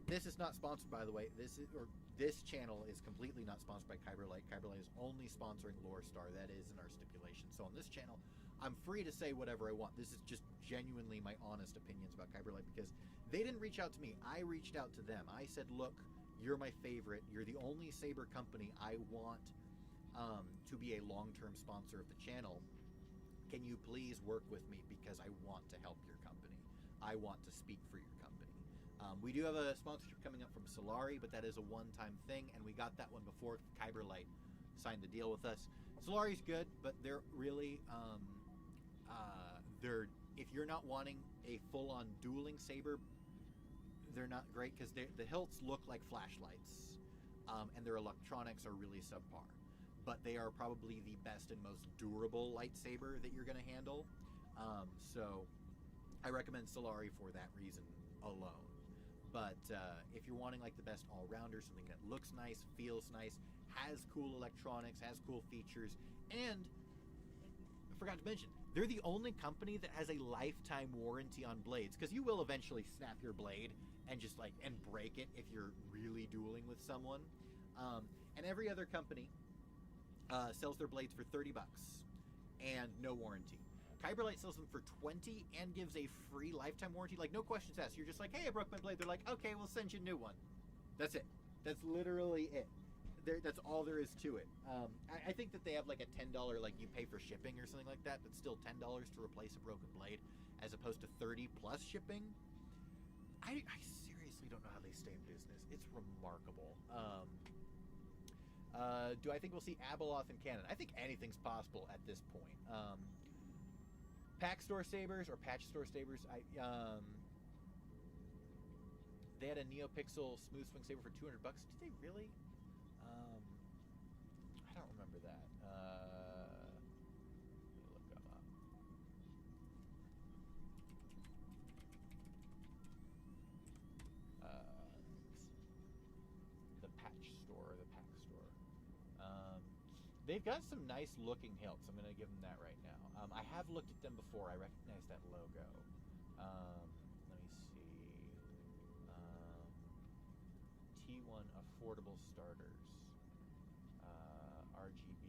This is not sponsored, by the way. This channel is completely not sponsored by Kyberlight. Kyberlight is only sponsoring Lore Star. That is in our stipulation. So on this channel, I'm free to say whatever I want. This is just genuinely my honest opinions about Kyberlight, because they didn't reach out to me. I reached out to them. I said, look, you're my favorite. You're the only saber company I want to be a long-term sponsor of the channel. Can you please work with me, because I want to help your company. I want to speak for your company. We do have a sponsorship coming up from Solari, but that is a one-time thing, and we got that one before Kyberlight signed the deal with us. Solari's good, but they're really if you're not wanting a full-on dueling saber, they're not great, because the hilts look like flashlights, and their electronics are really subpar. But they are probably the best and most durable lightsaber that you're going to handle. So I recommend Solari for that reason alone. But if you're wanting like the best all-rounder, something that looks nice, feels nice, has cool electronics, has cool features, and I forgot to mention, they're the only company that has a lifetime warranty on blades, because you will eventually snap your blade and just like and break it if you're really dueling with someone. And every other company sells their blades for $30 and no warranty. Kyberlight sells them for $20 and gives a free lifetime warranty, like no questions asked. You're just like, hey, I broke my blade. They're like, okay, we'll send you a new one. That's it. That's literally it. That's all there is to it. I think that they have like a $10, like you pay for shipping or something like that, but still $10 to replace a broken blade, as opposed to $30 plus shipping. I seriously don't know how they stay in business. It's remarkable. Do I think we'll see Abeloth in Canada? I think anything's possible at this point. Pack store sabers or patch store sabers. They had a NeoPixel smooth swing saber for $200. Did they really? I don't remember that. Let me look them up. The patch store, the pack store. They've got some nice looking hilts. I'm going to give them that right now. I have looked at them before. I recognize that logo. Let me see. T1 affordable starters. RGB.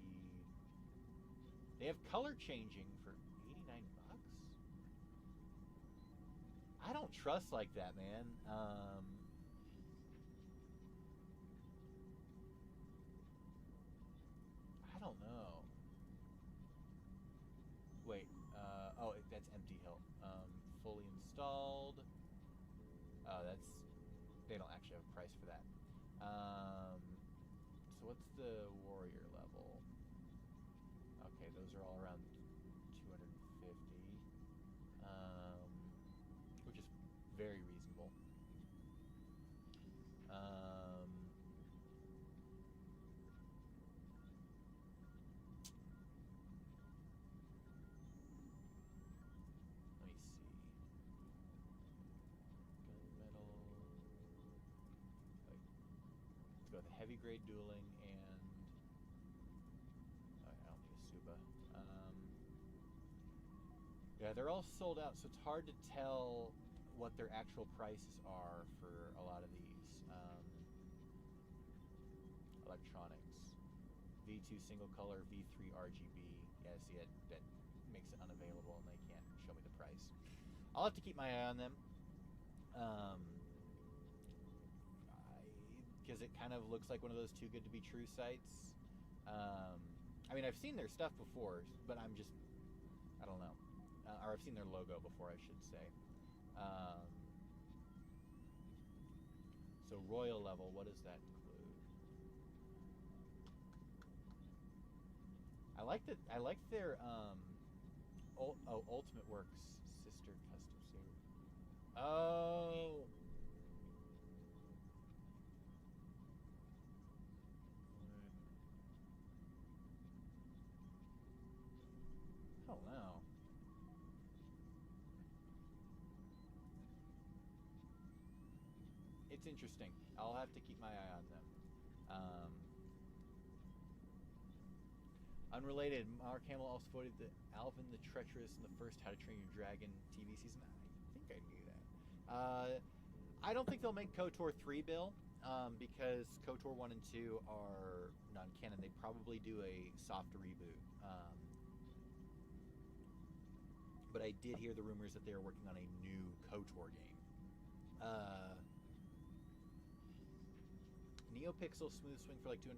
They have color changing for $89. don't trust like that, man. I don't know. Wait, oh, that's Empty Hill. Fully installed. Oh, they don't actually have a price for that. So what's the warrior level? Okay, those are all around 250, which is very reasonable. Let me see. Gunmetal. Let's go with the heavy grade dueling and. Oh, I don't need a Suba. Yeah, they're all sold out, so it's hard to tell what their actual prices are for a lot of these electronics. V2 single color, V3 RGB. Yeah, see, that makes it unavailable, and they can't show me the price. I'll have to keep my eye on them. Because it kind of looks like one of those too good to be true sites. I mean, I've seen their stuff before, but I don't know. Or I've seen their logo before, I should say. So royal level, what does that include? I like their Ultimate Works sister custom saber. Oh. I don't know. It's interesting. I'll have to keep my eye on them. Unrelated, Mark Hamill also voted that Alvin the Treacherous in the first How to Train Your Dragon TV season. I think I knew that. I don't think they'll make KOTOR 3, Bill, because KOTOR 1 and 2 are non-canon. They'd probably do a soft reboot. But I did hear the rumors that they are working on a new KOTOR game. NeoPixel smooth swing for like $200.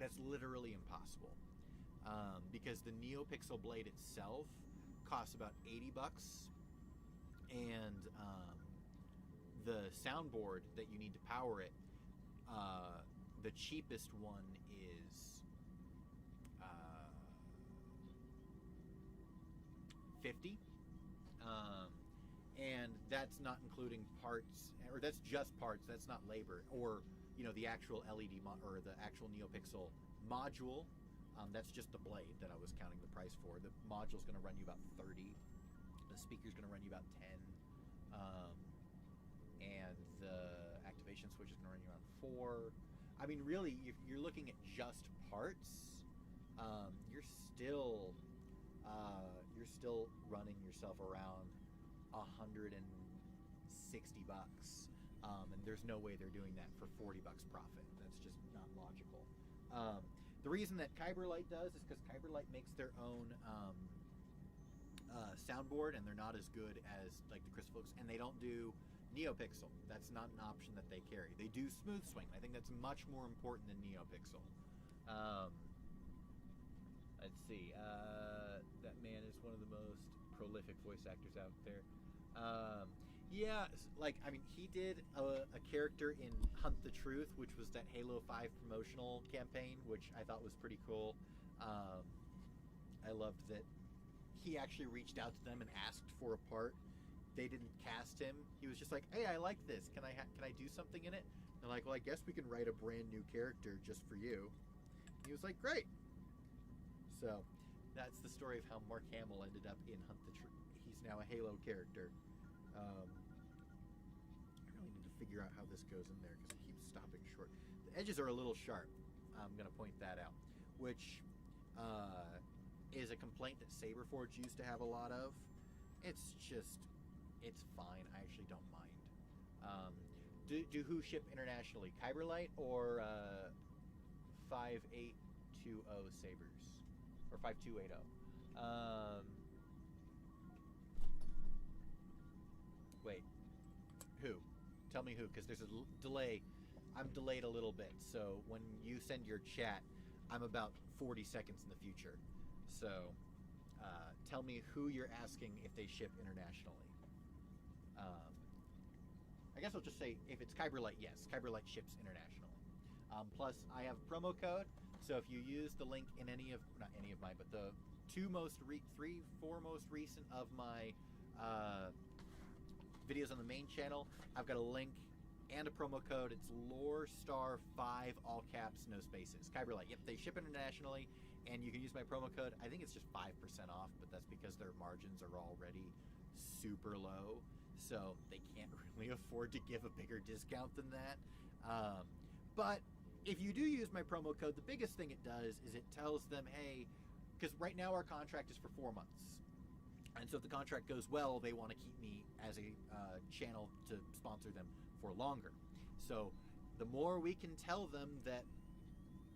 That's literally impossible. Because the NeoPixel blade itself costs about $80, and the soundboard that you need to power it, the cheapest one is $50, and that's not including parts, or that's just parts. That's not labor, or the actual LED or the actual NeoPixel module. That's just the blade that I was counting the price for. The module's going to run you about $30. The speaker's going to run you about $10. And the activation switch is going to run you around $4. I mean, really, if you're looking at just parts, you're still running yourself around $160. And there's no way they're doing that for $40 profit. That's just not logical. The reason that Kyberlight does is because Kyberlight makes their own soundboard, and they're not as good as like the Crystal Focus, and they don't do NeoPixel. That's not an option that they carry. They do Smooth Swing. I think that's much more important than NeoPixel. Let's see. That man is one of the most prolific voice actors out there. Yeah, like, I mean, he did a character in Hunt the Truth, which was that Halo 5 promotional campaign, which I thought was pretty cool. I loved that he actually reached out to them and asked for a part. They didn't cast him. He was just like, hey, I like this. Can I do something in it? And they're like, well, I guess we can write a brand new character just for you. And he was like, great. So that's the story of how Mark Hamill ended up in Hunt the Truth. He's now a Halo character. I really need to figure out how this goes in there because it keeps stopping short. The edges are a little sharp. I'm going to point that out, which is a complaint that Saberforge used to have a lot of. It's fine. I actually don't mind. Do who ship internationally? Kyberlight or 5820 Sabers? Or 5280? Wait. Tell me who, because there's a delay. I'm delayed a little bit, so when you send your chat, I'm about 40 seconds in the future. So tell me who you're asking if they ship internationally. I guess I'll just say if it's Kyberlight, yes, Kyberlight ships internationally. Plus, I have promo code, so if you use the link in any of, not any of mine, but the four most recent of my videos on the main channel, I've got a link and a promo code. It's LoreStar5, all caps, no spaces. Kyberlight, yep, they ship internationally, and you can use my promo code. I think it's just 5% off, but that's because their margins are already super low, so they can't really afford to give a bigger discount than that. But if you do use my promo code, the biggest thing it does is it tells them, hey, because right now our contract is for 4 months. And so if the contract goes well, they want to keep me as a channel to sponsor them for longer. So the more we can tell them that,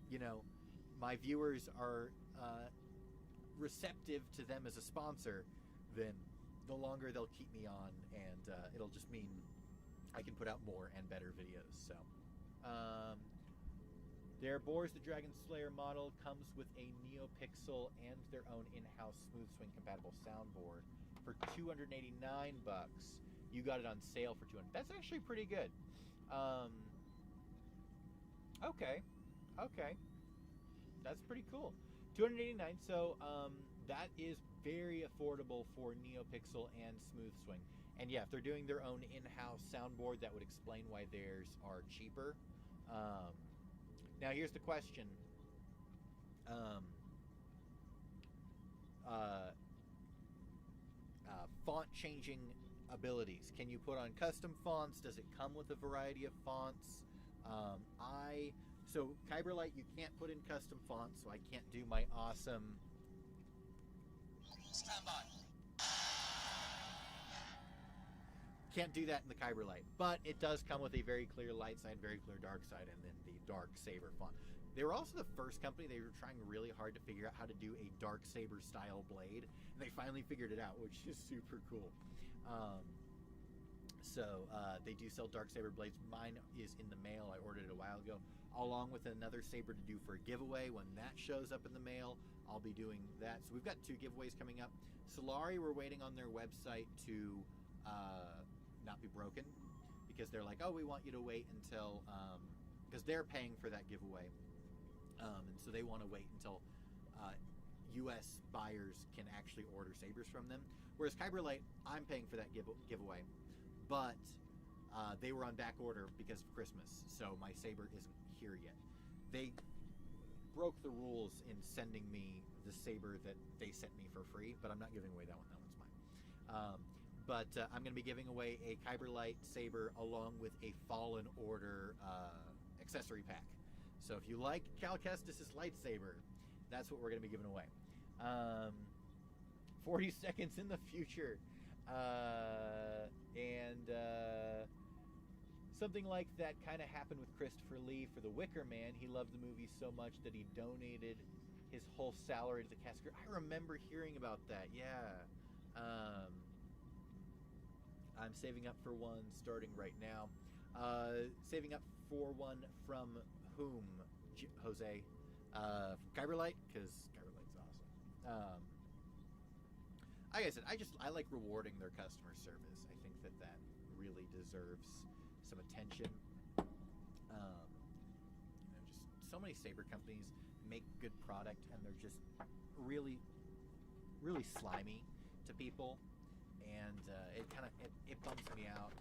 you know, my viewers are receptive to them as a sponsor, then the longer they'll keep me on, and it'll just mean I can put out more and better videos. So their Boars the Dragon Slayer model comes with a NeoPixel and their own in-house smooth swing compatible soundboard for $289. You got it on sale for $200. That's actually pretty good. Okay, that's pretty cool. $289. So that is very affordable for NeoPixel and Smooth Swing. And yeah, if they're doing their own in-house soundboard, that would explain why theirs are cheaper. Now here's the question. Font changing abilities. Can you put on custom fonts? Does it come with a variety of fonts? So Kyberlight, you can't put in custom fonts, so I can't do my awesome. Stand by. Can't do that in the Kyberlight, but it does come with a very clear light side, very clear dark side, and then the dark saber font. They were also the first company. They were trying really hard to figure out how to do a dark saber style blade, and they finally figured it out, which is super cool. They do sell dark saber blades. Mine is in the mail. I ordered it a while ago, along with another saber to do for a giveaway. When that shows up in the mail, I'll be doing that. So we've got 2 giveaways coming up. Solari, we're waiting on their website to not be broken, because they're like, oh, we want you to wait until, because they're paying for that giveaway, and so they want to wait until U.S. buyers can actually order sabers from them. Whereas Kyberlight, I'm paying for that giveaway, but they were on back order because of Christmas, so my saber isn't here yet. They broke the rules in sending me the saber that they sent me for free, but I'm not giving away that one. That one's mine. But I'm going to be giving away a Kyberlight saber along with a Fallen Order accessory pack. So if you like Cal Kestis' lightsaber, that's what we're going to be giving away. 40 seconds in the future. Something like that kind of happened with Christopher Lee for The Wicker Man. He loved the movie so much that he donated his whole salary to the cast crew. I remember hearing about that, yeah. I'm saving up for one starting right now. Saving up for one from whom, Jose? From Kyberlight? Because Kyberlight's awesome. Like I said, I like rewarding their customer service. I think that really deserves some attention. Just so many saber companies make good product, and they're just really, really slimy to people. And it kind of it bums me out.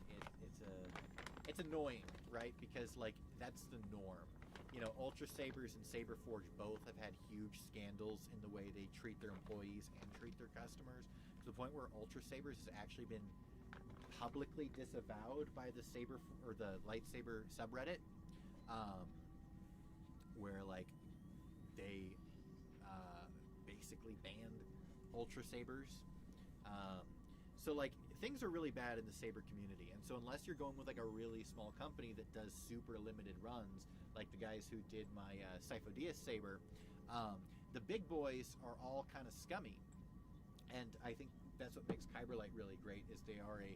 It's annoying, right? Because like that's the norm. You know, Ultra Sabers and Saber Forge both have had huge scandals in the way they treat their employees and treat their customers, to the point where Ultra Sabers has actually been publicly disavowed by the Saber or the Lightsaber subreddit, where like they basically banned Ultra Sabers. So like things are really bad in the saber community, and so unless you're going with like a really small company that does super limited runs, like the guys who did my Sifo Dyas saber, the big boys are all kind of scummy, and I think that's what makes Kyberlight really great. Is they are a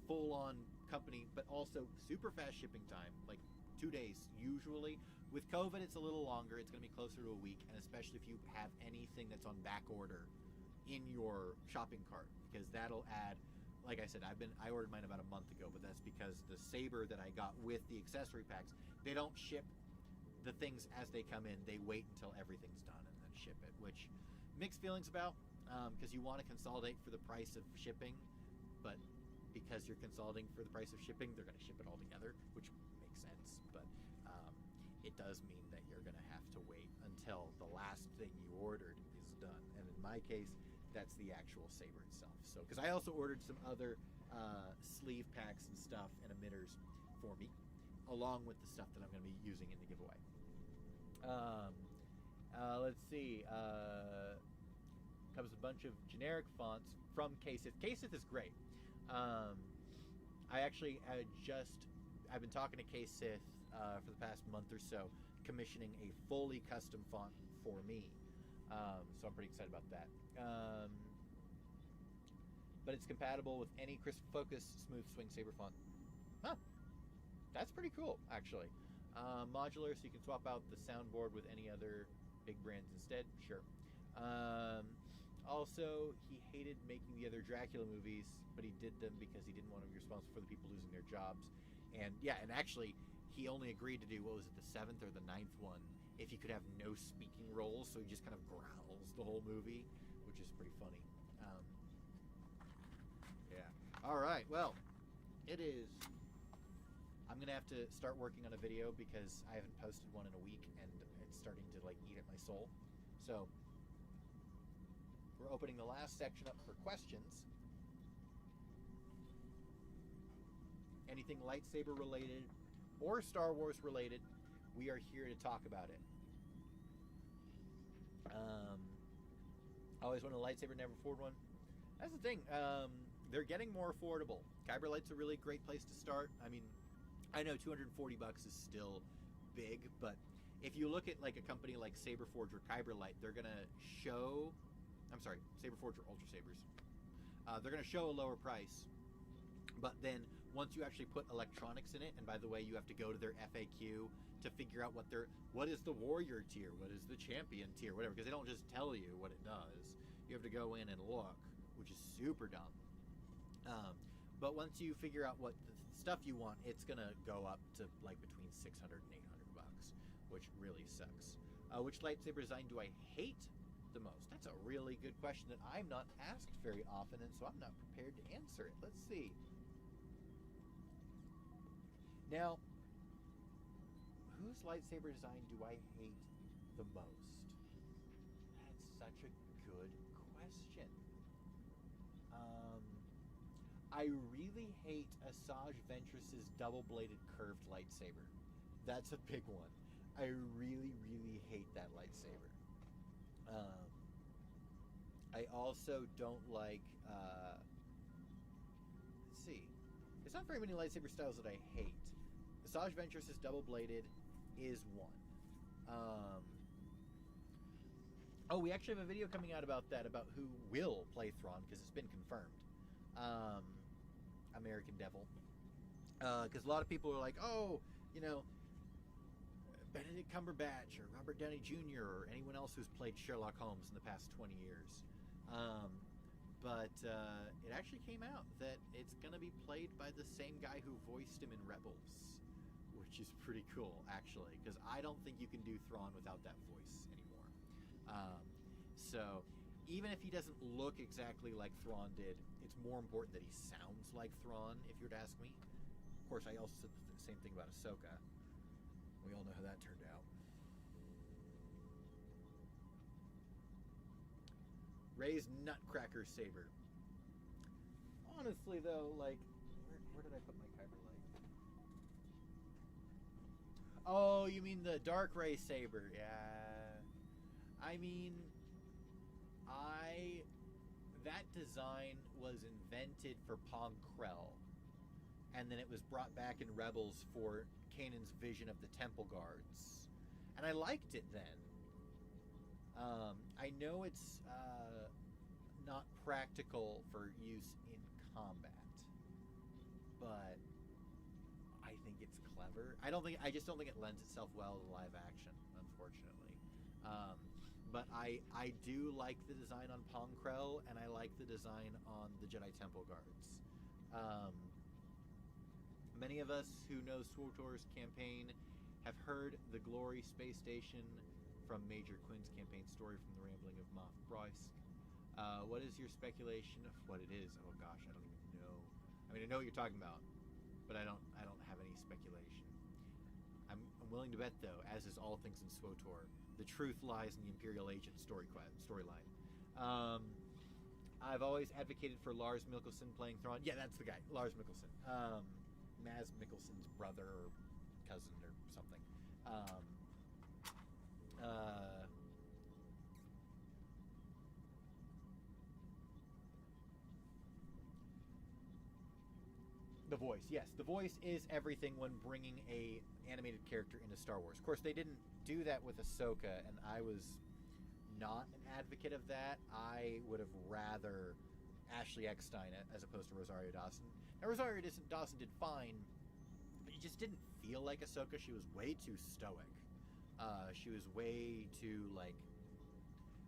full-on company, but also super fast shipping time, like 2 days usually. With COVID, it's a little longer. It's going to be closer to a week, and especially if you have anything that's on back order in your shopping cart, because that'll add. Like I said, I ordered mine about a month ago, but that's because the Saber that I got with the accessory packs, they don't ship the things as they come in. They wait until everything's done and then ship it, which mixed feelings about, because you want to consolidate for the price of shipping, but because you're consolidating for the price of shipping, they're going to ship it all together, which makes sense. But it does mean that you're going to have to wait until the last thing you ordered is done. And in my case, that's the actual Saber itself. So, because I also ordered some other sleeve packs and stuff and emitters for me, along with the stuff that I'm going to be using in the giveaway. Let's see. Comes a bunch of generic fonts from K-Sith. K-Sith is great. I've been talking to K-Sith for the past month or so, commissioning a fully custom font for me. So I'm pretty excited about that. But it's compatible with any crisp focus smooth swing Saber font. Huh. That's pretty cool, actually. Modular, so you can swap out the soundboard with any other big brands instead. Sure. Also, he hated making the other Dracula movies, but he did them because he didn't want to be responsible for the people losing their jobs. And yeah, and actually, he only agreed to do, what was it, the 7th or the 9th one, if he could have no speaking roles, so he just kind of growls the whole movie, which is pretty funny. Yeah. All right, well, it is... I'm going to have to start working on a video because I haven't posted one in a week, and it's starting to, like, eat at my soul. So, we're opening the last section up for questions. Anything lightsaber related or Star Wars related, we are here to talk about it. I always wanted a lightsaber, never afford one. That's the thing. They're getting more affordable. Kyber Light's a really great place to start. I mean, I know $240 is still big, but if you look at like a company like Saberforge or Kyber Light, they're gonna show. I'm sorry, Saberforge or Ultra Sabers. They're gonna show a lower price, but then once you actually put electronics in it, and by the way, you have to go to their FAQ to figure out what is the warrior tier, what is the champion tier, whatever, because they don't just tell you what it does. You have to go in and look, which is super dumb. But once you figure out what the stuff you want, it's gonna go up to like between $600 and $800, which really sucks. Which lightsaber design do I hate the most? That's a really good question that I'm not asked very often, and so I'm not prepared to answer it. Let's see. Now, whose lightsaber design do I hate the most? That's such a good question. I really hate Asajj Ventress's double-bladed curved lightsaber. That's a big one. I really, really hate that lightsaber. I also don't like, let's see. There's not very many lightsaber styles that I hate. Asajj Ventress's double-bladed is one. Oh, we actually have a video coming out about that, about who will play Thrawn, because it's been confirmed. American Devil. Because a lot of people are like, oh, you know, Benedict Cumberbatch or Robert Downey Jr. or anyone else who's played Sherlock Holmes in the past 20 years. But it actually came out that it's going to be played by the same guy who voiced him in Rebels, which is pretty cool, actually, because I don't think you can do Thrawn without that voice anymore. So even if he doesn't look exactly like Thrawn did, it's more important that he sounds like Thrawn, if you were to ask me. Of course, I also said the same thing about Ahsoka. We all know how that turned out. Rey's Nutcracker Saber. Honestly, though, like, where did I put my Kyber Light? Oh, you mean the Dark Ray Saber? Yeah. I mean, that design was invented for Pong Krell, and then it was brought back in Rebels for Kanan's vision of the Temple Guards, and I liked it then. I know it's not practical for use in combat, but it's clever. I just don't think it lends itself well to live action, unfortunately. But I do like the design on Pong Krell, and I like the design on the Jedi Temple Guards. Many of us who know SWTOR's campaign have heard the Glory Space Station from Major Quinn's campaign story from the Rambling of Moff Bryce. What is your speculation of what it is? Oh gosh, I don't even know. I mean, I know what you're talking about, but I don't have any speculation. I'm willing to bet, though, as is all things in SWTOR, the truth lies in the Imperial Agent storyline. I've always advocated for Lars Mikkelsen playing Thrawn. Yeah, that's the guy, Lars Mikkelsen. Maz Mikkelsen's brother or cousin or something. The voice, yes. The voice is everything when bringing a animated character into Star Wars. Of course, they didn't do that with Ahsoka, and I was not an advocate of that. I would have rather Ashley Eckstein as opposed to Rosario Dawson. Now, Rosario Dawson did fine, but it just didn't feel like Ahsoka. She was way too stoic. She was way too, like...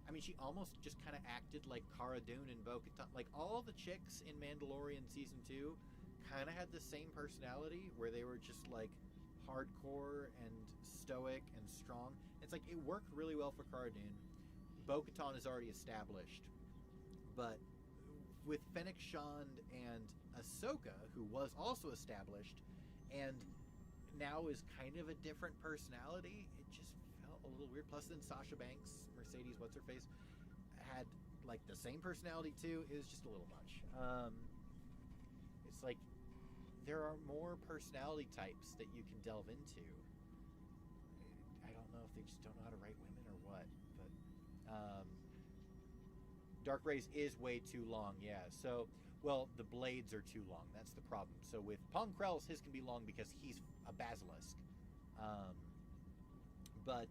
I mean, she almost just kind of acted like Cara Dune and Bo-Katan. Like, all the chicks in Mandalorian Season 2 kind of had the same personality, where they were just, like, hardcore and stoic and strong. It's like, it worked really well for Cara Dune. Bo-Katan is already established. But with Fennec Shand and Ahsoka, who was also established, and now is kind of a different personality, it just felt a little weird. Plus, then Sasha Banks, Mercedes What's-Her-Face, had, like, the same personality, too. It was just a little much. It's like, there are more personality types that you can delve into. I don't know if they just don't know how to write women or what, but Dark Rays is way too long, yeah. So, well, the blades are too long. That's the problem. So with Pong Krell's, his can be long because he's a basilisk. But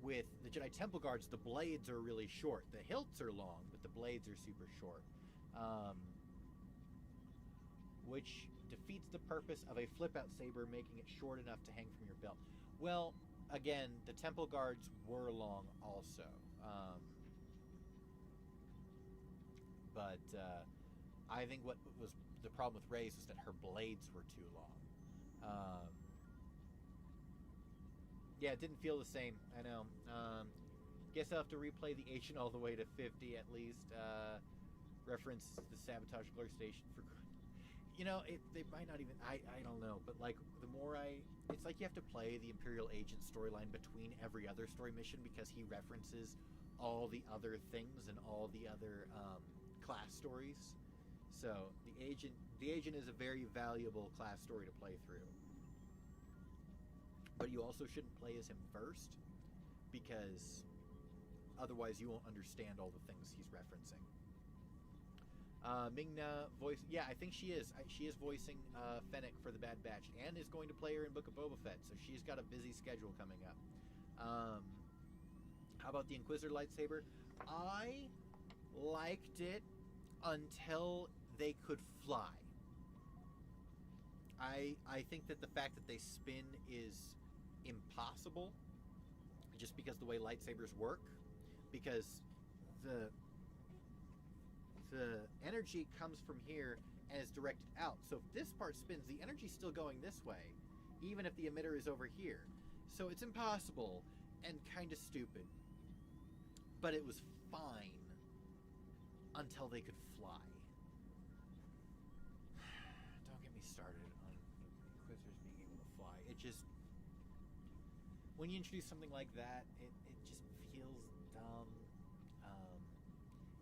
with the Jedi Temple Guards, the blades are really short. The hilts are long, but the blades are super short. Which defeats the purpose of a flip-out saber, making it short enough to hang from your belt. Well, again, the Temple Guards were long also. But I think what was the problem with Rey's was that her blades were too long. Yeah, it didn't feel the same. I know. Guess I'll have to replay the Agent all the way to 50 at least. Reference the Sabotage Glory Station for... You know, they might not even... I don't know. But, like, the more it's like you have to play the Imperial Agent storyline between every other story mission because he references all the other things and all the other class stories. So, the Agent is a very valuable class story to play through. But you also shouldn't play as him first, because otherwise you won't understand all the things he's referencing. Ming-Na voice... Yeah, I think she is. She is voicing Fennec for the Bad Batch, and is going to play her in Book of Boba Fett, so she's got a busy schedule coming up. How about the Inquisitor lightsaber? I liked it until they could fly. I think that the fact that they spin is impossible, just because the way lightsabers work, because the energy comes from here and is directed out. So if this part spins, the energy's still going this way, even if the emitter is over here. So it's impossible and kind of stupid. But it was fine until they could fly. Don't get me started on Inquisitors being able to fly. It just... When you introduce something like that, it just feels dumb.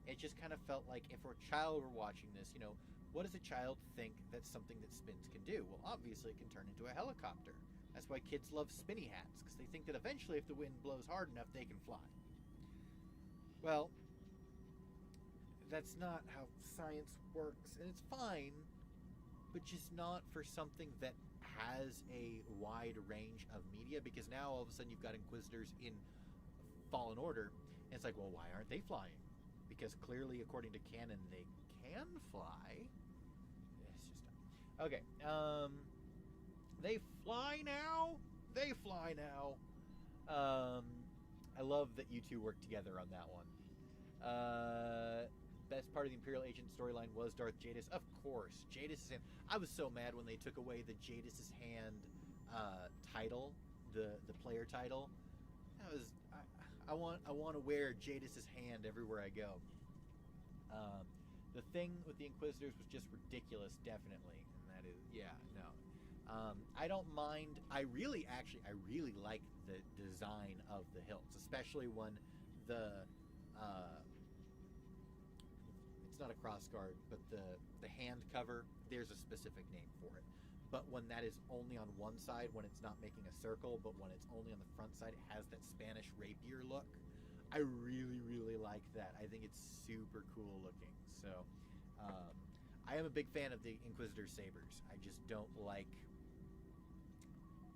It just kind of felt like if a child were watching this, you know, what does a child think that something that spins can do? Well, obviously it can turn into a helicopter. That's why kids love spinny hats, because they think that eventually if the wind blows hard enough, they can fly. Well, that's not how science works, and it's fine, but just not for something that has a wide range of media, because now all of a sudden you've got Inquisitors in Fallen Order, and it's like, well, why aren't they flying? Because clearly, according to canon, they can fly. It's just dumb. Okay, They fly now. They fly now. I love that you two work together on that one. Best part of the Imperial Agent storyline was Darth Jadis. Of course, Jadis' hand. I was so mad when they took away the Jadis' hand title, the player title. That was I want to wear Jadis' hand everywhere I go. The thing with the Inquisitors was just ridiculous, definitely, and that is I don't mind. I really like the design of the hilts, especially when the it's not a crossguard, but the hand cover. There's a specific name for it. But when that is only on one side, when it's not making a circle, but when it's only on the front side, it has that Spanish rapier look. I really like that. I think it's super cool looking. So, I am a big fan of the Inquisitor sabers. I just don't like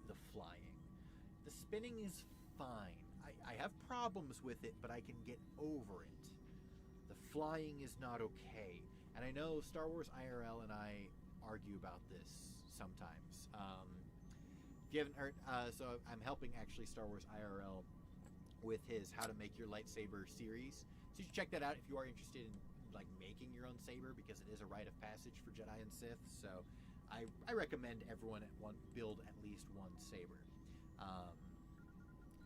the flying. The spinning is fine. I have problems with it, but I can get over it. The flying is not okay. And I know Star Wars IRL and I argue about this sometimes. If you haven't heard, so I'm helping actually Star Wars IRL with his How to Make Your Lightsaber series. So you should check that out if you are interested in like making your own saber, because it is a rite of passage for Jedi and Sith. So I recommend everyone build at least one saber.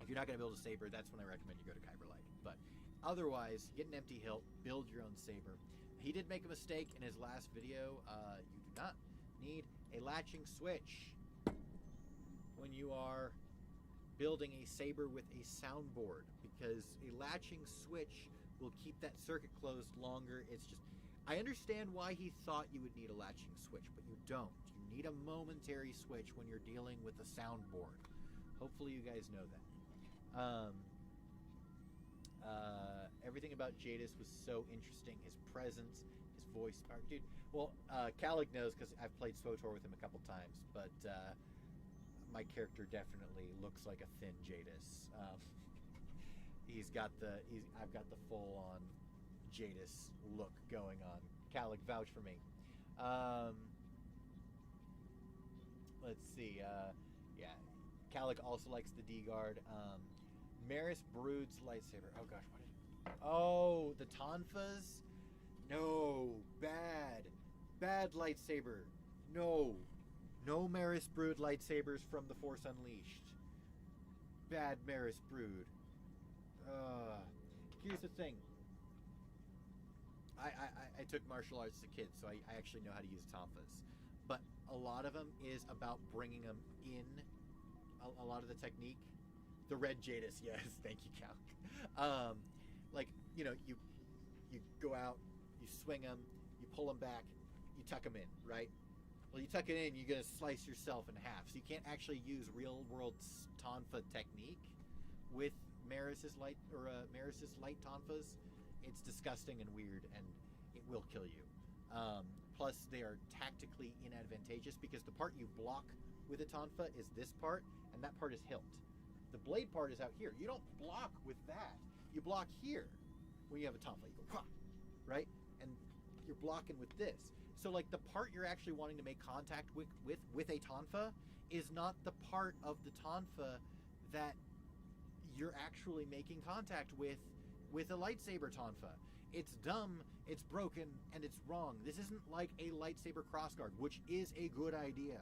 If you're not going to build a saber, that's when I recommend you go to Kyberlight. But otherwise, get an empty hilt, build your own saber. He did make a mistake in his last video. You do not need a latching switch when you are building a saber with a soundboard, because a latching switch will keep that circuit closed longer. It's just, I understand why he thought you would need a latching switch, but you don't. You need a momentary switch when you're dealing with a soundboard. Hopefully you guys know that. Everything about Jadis was so interesting. His presence, his voice part. Dude, well, Calig knows because I've played SWTOR with him a couple times, but my character definitely looks like a thin Jadis. I've got the full-on Jadis look going on. Calig, vouch for me. Let's see. Yeah, Calig also likes the D-Guard. Maris Brood's lightsaber. Oh gosh, what is it? Oh, the Tonfas? No, bad lightsaber. No Maris Brood lightsabers from the Force Unleashed. Bad Maris Brood. Here's the thing. I took martial arts as a kid, so I actually know how to use Tonfas. But a lot of them is about bringing them in. A lot of the technique. The red Jadis, yes, thank you, Cal. Like, you go out, you swing them, you pull them back, you tuck them in, right? Well, you tuck it in, you're gonna slice yourself in half. So you can't actually use real-world Tonfa technique with Maris's light Tonfas. It's disgusting and weird, and it will kill you. Plus, they are tactically inadvantageous because the part you block with a Tonfa is this part, and that part is hilt. The blade part is out here. You don't block with that. You block here when you have a Tonfa. You go, right? And you're blocking with this. So, like, the part you're actually wanting to make contact with a Tonfa is not the part of the Tonfa that you're actually making contact with a lightsaber Tonfa. It's dumb, it's broken, and it's wrong. This isn't like a lightsaber crossguard, which is a good idea.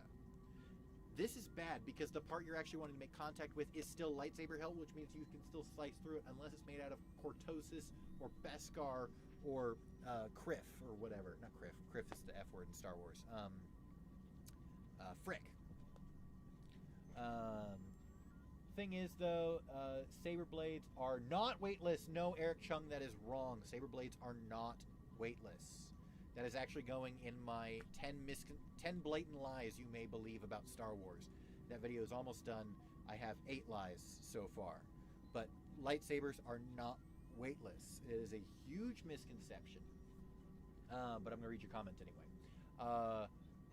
This is bad because the part you're actually wanting to make contact with is still lightsaber hilt, which means you can still slice through it unless it's made out of Cortosis or Beskar or Criff or whatever. Not Criff. Criff is the F word in Star Wars. Frick. Thing is, though, saber blades are not weightless. No, Eric Chung, that is wrong. Saber blades are not weightless. That is actually going in my 10 blatant lies you may believe about Star Wars. That video is almost done. I have 8 lies so far. But lightsabers are not weightless. It is a huge misconception. But I'm going to read your comment anyway.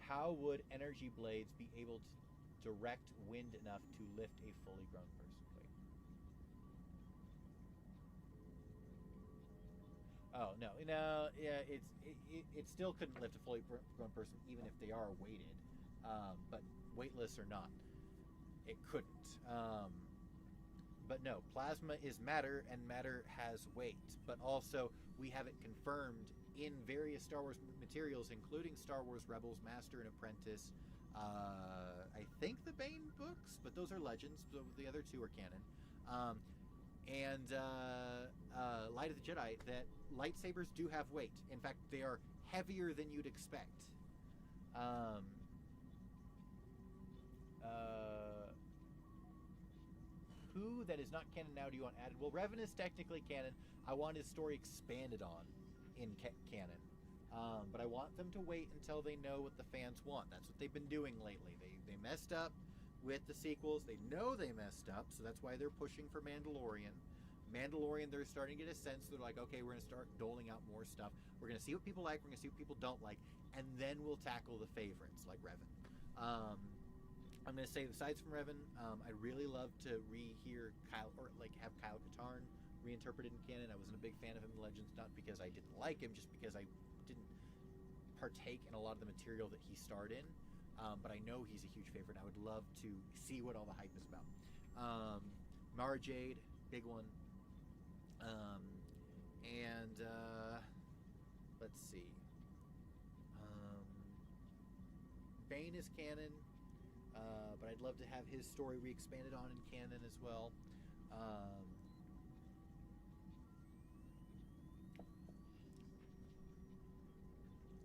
How would energy blades be able to direct wind enough to lift a fully grown person? Oh, no, yeah, it still couldn't lift a fully grown person even if they are weighted. but weightless or not, it couldn't. But no, plasma is matter, and matter has weight. But also, we have it confirmed in various Star Wars materials, including Star Wars Rebels, Master and Apprentice. I think the Bane books, but those are legends. So the other two are canon. And Light of the Jedi, that lightsabers do have weight. In fact, they are heavier than you'd expect. Who that is not canon now do you want added? Well, Revan is technically canon. I want his story expanded on in canon. But I want them to wait until they know what the fans want. That's what they've been doing lately. They messed up with the sequels. They know they messed up, so that's why they're pushing for Mandalorian. Mandalorian, they're starting to get a sense. They're like, okay, we're going to start doling out more stuff. We're going to see what people like. We're going to see what people don't like. And then we'll tackle the favorites, like Revan. I'm going to say, besides from Revan, I'd really love to rehear Kyle, or like have Kyle Katarn reinterpreted in canon. I wasn't a big fan of him in Legends, not because I didn't like him, just because I didn't partake in a lot of the material that he starred in. But I know he's a huge favorite. I would love to see what all the hype is about. Mara Jade, big one. Let's see. Bane is canon, but I'd love to have his story re-expanded on in canon as well.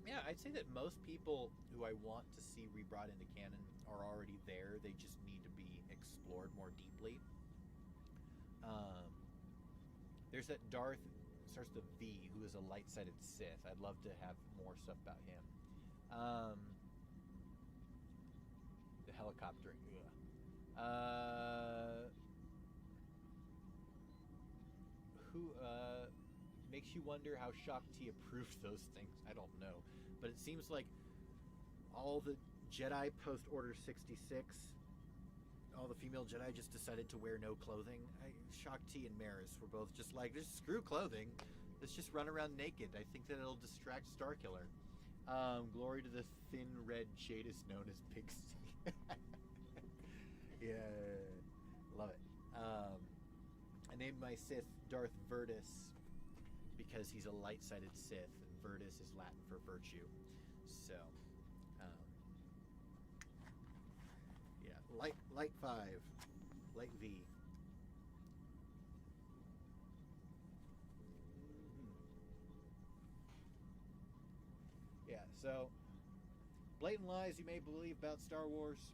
Yeah, I'd say that most people who I want to see re-brought into canon are already there. They just need to be explored more deeply. There's that Darth, starts with V, who is a light-sided Sith. I'd love to have more stuff about him. The helicoptering. Who makes you wonder how Shakti approved those things? I don't know. But it seems like all the Jedi post-Order 66, all the female Jedi just decided to wear no clothing. Shakti and Maris were both just like, just screw clothing. Let's just run around naked. I think that it'll distract Starkiller. Glory to the thin red Jadis known as Pixie. Yeah, love it. I named my Sith Darth Virtus because he's a light-sided Sith, and Virtus is Latin for virtue. So, yeah, light 5, light V. Yeah, so blatant lies you may believe about Star Wars.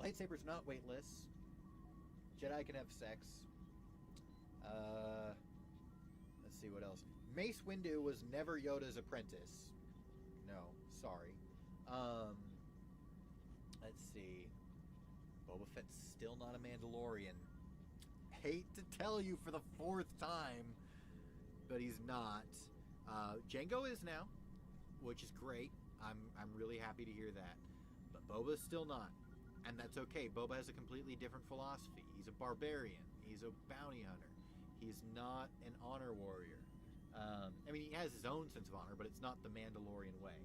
Lightsaber's not weightless. Jedi can have sex. Let's see what else. Mace Windu was never Yoda's apprentice. No, sorry. Let's see. Boba Fett's still not a Mandalorian. Hate to tell you for the 4th time, but he's not. Jango is now, which is great. I'm really happy to hear that. But Boba's still not. And that's okay. Boba has a completely different philosophy. He's a barbarian. He's a bounty hunter. He's not an honor warrior. I mean, he has his own sense of honor, but it's not the Mandalorian way.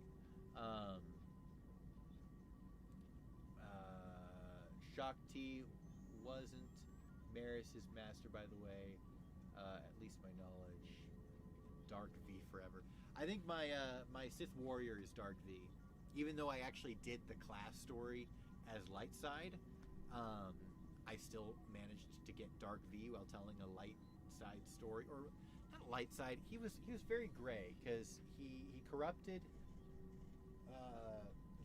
Shakti wasn't Maris' master, by the way. At least my knowledge. Dark V forever. I think my Sith warrior is Dark V. Even though I actually did the class story as light side, I still managed to get Dark V while telling a light side story, or not light side. He was very gray because he corrupted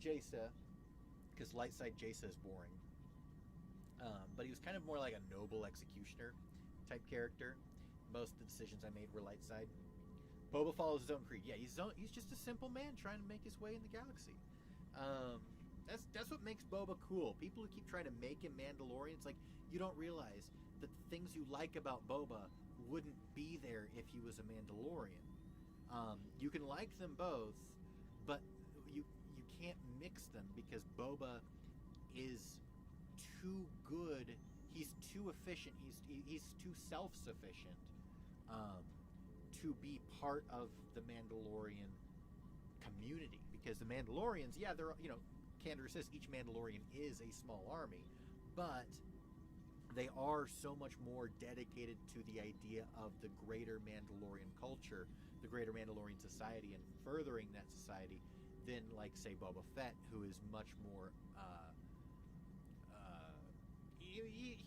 Jaisa, because light side Jaisa is boring. But he was kind of more like a noble executioner type character. Most of the decisions I made were light side. Boba follows his own creed. Yeah, he's just a simple man trying to make his way in the galaxy. That's what makes Boba cool. People who keep trying to make him Mandalorian, it's like, you don't realize that the things you like about Boba wouldn't be there if he was a Mandalorian. You can like them both, but you can't mix them because Boba is too good. He's too efficient. He's too self-sufficient to be part of the Mandalorian community. Because the Mandalorians, yeah, they're, Candor says, each Mandalorian is a small army, but they are so much more dedicated to the idea of the greater Mandalorian culture, the greater Mandalorian society, and furthering that society than, like, say, Boba Fett, who is much more,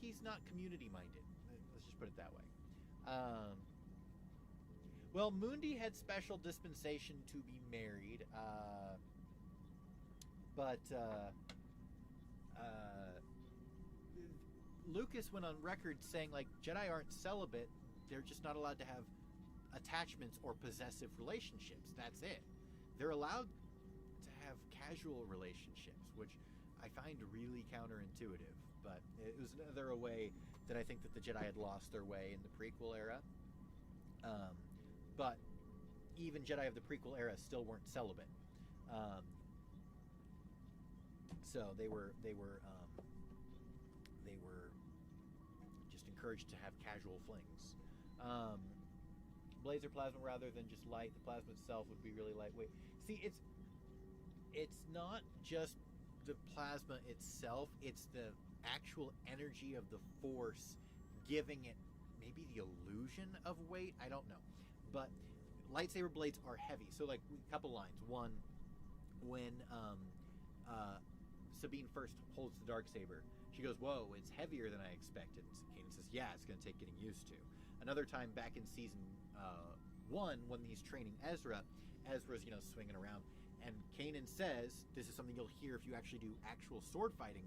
he's not community-minded. Let's just put it that way. Well, Mundi had special dispensation to be married, but Lucas went on record saying, like, Jedi aren't celibate, they're just not allowed to have attachments or possessive relationships. That's it. They're allowed to have casual relationships, which I find really counterintuitive, but it was another way that I think that the Jedi had lost their way in the prequel era. But even Jedi of the prequel era still weren't celibate. So they were just encouraged to have casual flings. Blazer plasma rather than just light. The plasma itself would be really lightweight. See, it's not just the plasma itself, it's the actual energy of the Force giving it maybe the illusion of weight. I don't know. But lightsaber blades are heavy. So, like, a couple lines. One, when Sabine first holds the darksaber, she goes, "Whoa, it's heavier than I expected." Kanan says, "Yeah, it's going to take getting used to." Another time back in season 1, when he's training Ezra's, swinging around, and Kanan says, this is something you'll hear if you actually do actual sword fighting,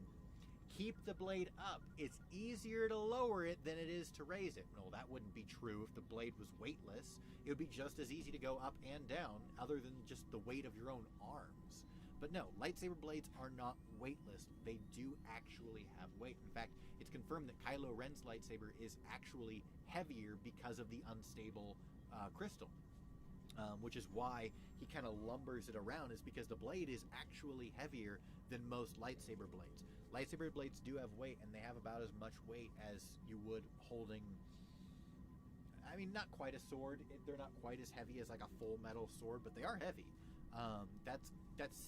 keep the blade up. It's easier to lower it than it is to raise it. No, that wouldn't be true if the blade was weightless. It would be just as easy to go up and down, other than just the weight of your own arms. But no, lightsaber blades are not weightless. They do actually have weight. In fact, it's confirmed that Kylo Ren's lightsaber is actually heavier because of the unstable crystal. Which is why he kind of lumbers it around, is because the blade is actually heavier than most lightsaber blades. Lightsaber blades do have weight, and they have about as much weight as you would holding, I mean, not quite a sword. They're not quite as heavy as like a full metal sword, but they are heavy. That's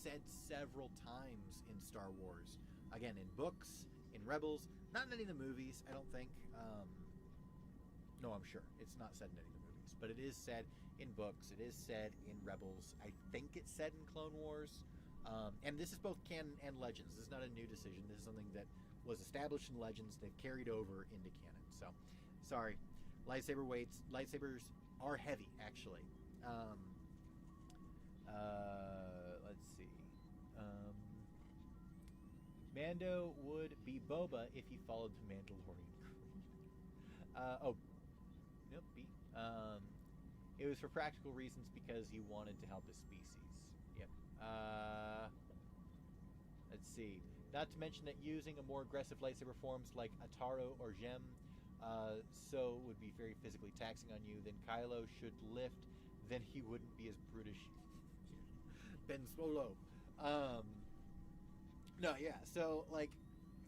said several times in Star Wars. Again, in books, in Rebels, not in any of the movies, I don't think. No, I'm sure. It's not said in any of the movies, but it is said in books. It is said in Rebels. I think it's said in Clone Wars. And this is both canon and Legends. This is not a new decision. This is something that was established in Legends. They've carried over into canon. So, sorry. Lightsabers are heavy, actually. Let's see. Mando would be Boba if he followed the Mandalorian creed. Nope, B. It was for practical reasons because he wanted to help his species. Yep. Let's see. Not to mention that using a more aggressive lightsaber forms like Ataro or Gem so would be very physically taxing on you. Then Kylo should lift, then he wouldn't be as brutish. Ben Swolo. No, yeah. So, like,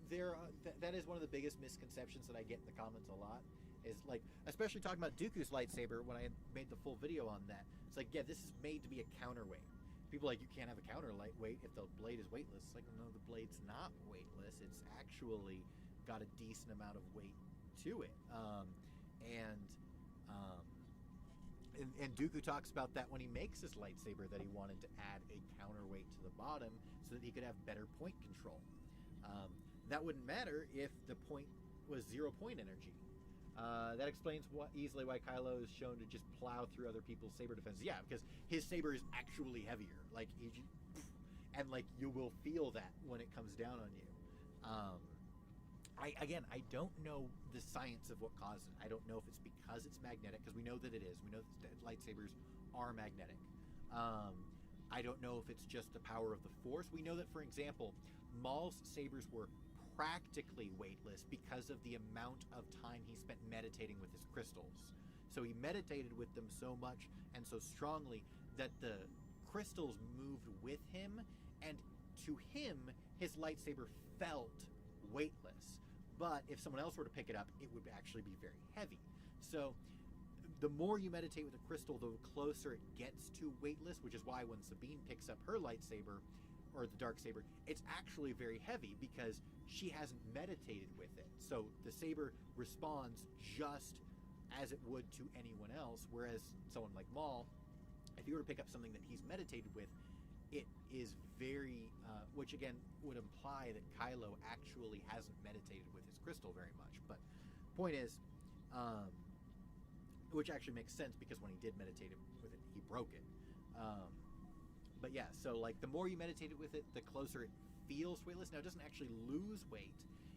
that is one of the biggest misconceptions that I get in the comments a lot. Is, like, especially talking about Dooku's lightsaber when I made the full video on that. It's like, yeah, this is made to be a counterweight. People are like, you can't have a counter lightweight if the blade is weightless. It's like, no, the blade's not weightless. It's actually got a decent amount of weight to it. And Dooku talks about that when he makes his lightsaber, that he wanted to add a counterweight to the bottom so that he could have better point control. That wouldn't matter if the point was 0 point energy. That explains easily why Kylo is shown to just plow through other people's saber defenses. Yeah, because his saber is actually heavier. Like, and like, you will feel that when it comes down on you. I don't know the science of what caused it. I don't know if it's because it's magnetic, because we know that it is. We know that lightsabers are magnetic. I don't know if it's just the power of the Force. We know that, for example, Maul's sabers were practically weightless because of the amount of time he spent meditating with his crystals. So he meditated with them so much and so strongly that the crystals moved with him, and to him, his lightsaber felt weightless. But if someone else were to pick it up, it would actually be very heavy. So the more you meditate with a crystal, the closer it gets to weightless, which is why when Sabine picks up her lightsaber, or the dark saber, it's actually very heavy because she hasn't meditated with it. So the saber responds just as it would to anyone else, whereas someone like Maul, if you were to pick up something that he's meditated with, it is very, which again would imply that Kylo actually hasn't meditated with his crystal very much. But point is, which actually makes sense because when he did meditate with it, he broke it. But yeah, so like the more you meditated with it, the closer it feels weightless. Now it doesn't actually lose weight,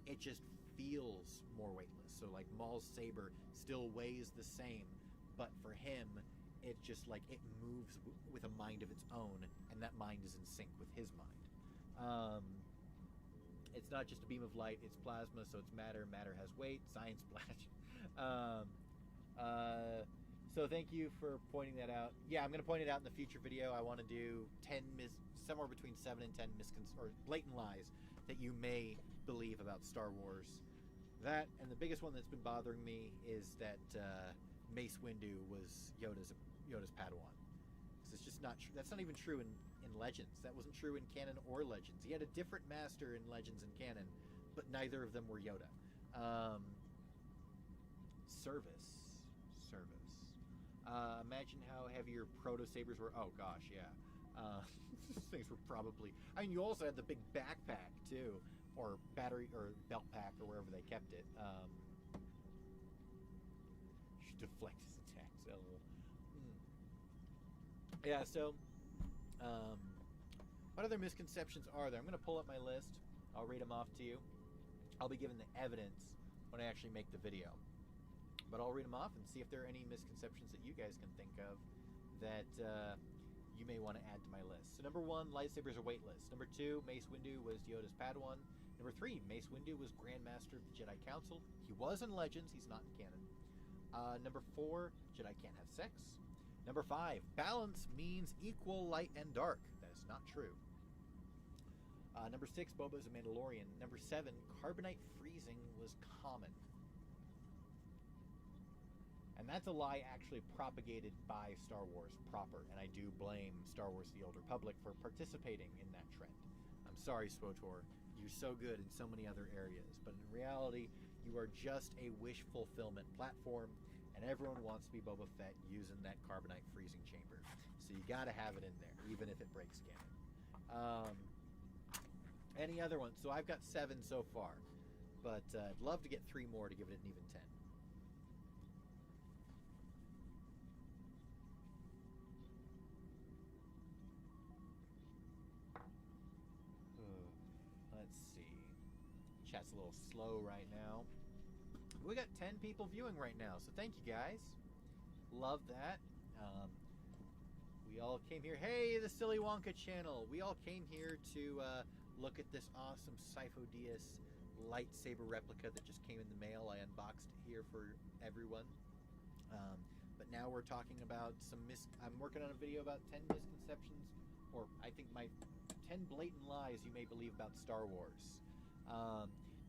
it just feels more weightless. So like Maul's saber still weighs the same, but for him, it just like it moves with a mind of its own, and that mind is in sync with his mind. It's not just a beam of light, it's plasma, so it's matter. Matter has weight. Science splash. So thank you for pointing that out. Yeah, I'm going to point it out in the future video. I want to do 10 somewhere between 7 and 10 or blatant lies that you may believe about Star Wars. That, and the biggest one that's been bothering me is that Mace Windu was Yoda's Padawan. Because it's just not true. That's not even true in Legends. That wasn't true in canon or Legends. He had a different master in Legends and canon, but neither of them were Yoda. Service. Imagine how heavy your proto sabers were. Oh gosh, yeah. These things were probably. I mean, you also had the big backpack too, or battery or belt pack or wherever they kept it. Should deflect his attacks. Yeah. So, what other misconceptions are there? I'm going to pull up my list. I'll read them off to you. I'll be given the evidence when I actually make the video. But I'll read them off and see if there are any misconceptions that you guys can think of that you may want to add to my list. So number 1, lightsabers are weightless. Number 2, Mace Windu was Yoda's Padawan. Number 3, Mace Windu was Grand Master of the Jedi Council. He was in Legends. He's not in canon. Number 4, Jedi can't have sex. Number 5, balance means equal light and dark. That is not true. Number 6, Boba is a Mandalorian. Number 7, carbonite freezing was common. And that's a lie actually propagated by Star Wars proper, and I do blame Star Wars The Old Republic for participating in that trend. I'm sorry, SWOTOR, you're so good in so many other areas, but in reality, you are just a wish fulfillment platform, and everyone wants to be Boba Fett using that carbonite freezing chamber. So you gotta have it in there, even if it breaks canon. Any other ones? So I've got 7 so far, but I'd love to get 3 more to give it an even 10. Chat's a little slow right now. We got 10 people viewing right now, so thank you guys. Love that. We all came here. Hey, the Silly Wonka channel. We all came here to look at this awesome Sifo Dyas lightsaber replica that just came in the mail. I unboxed it here for everyone. But now we're talking about I'm working on a video about 10 misconceptions, or I think my 10 blatant lies you may believe about Star Wars.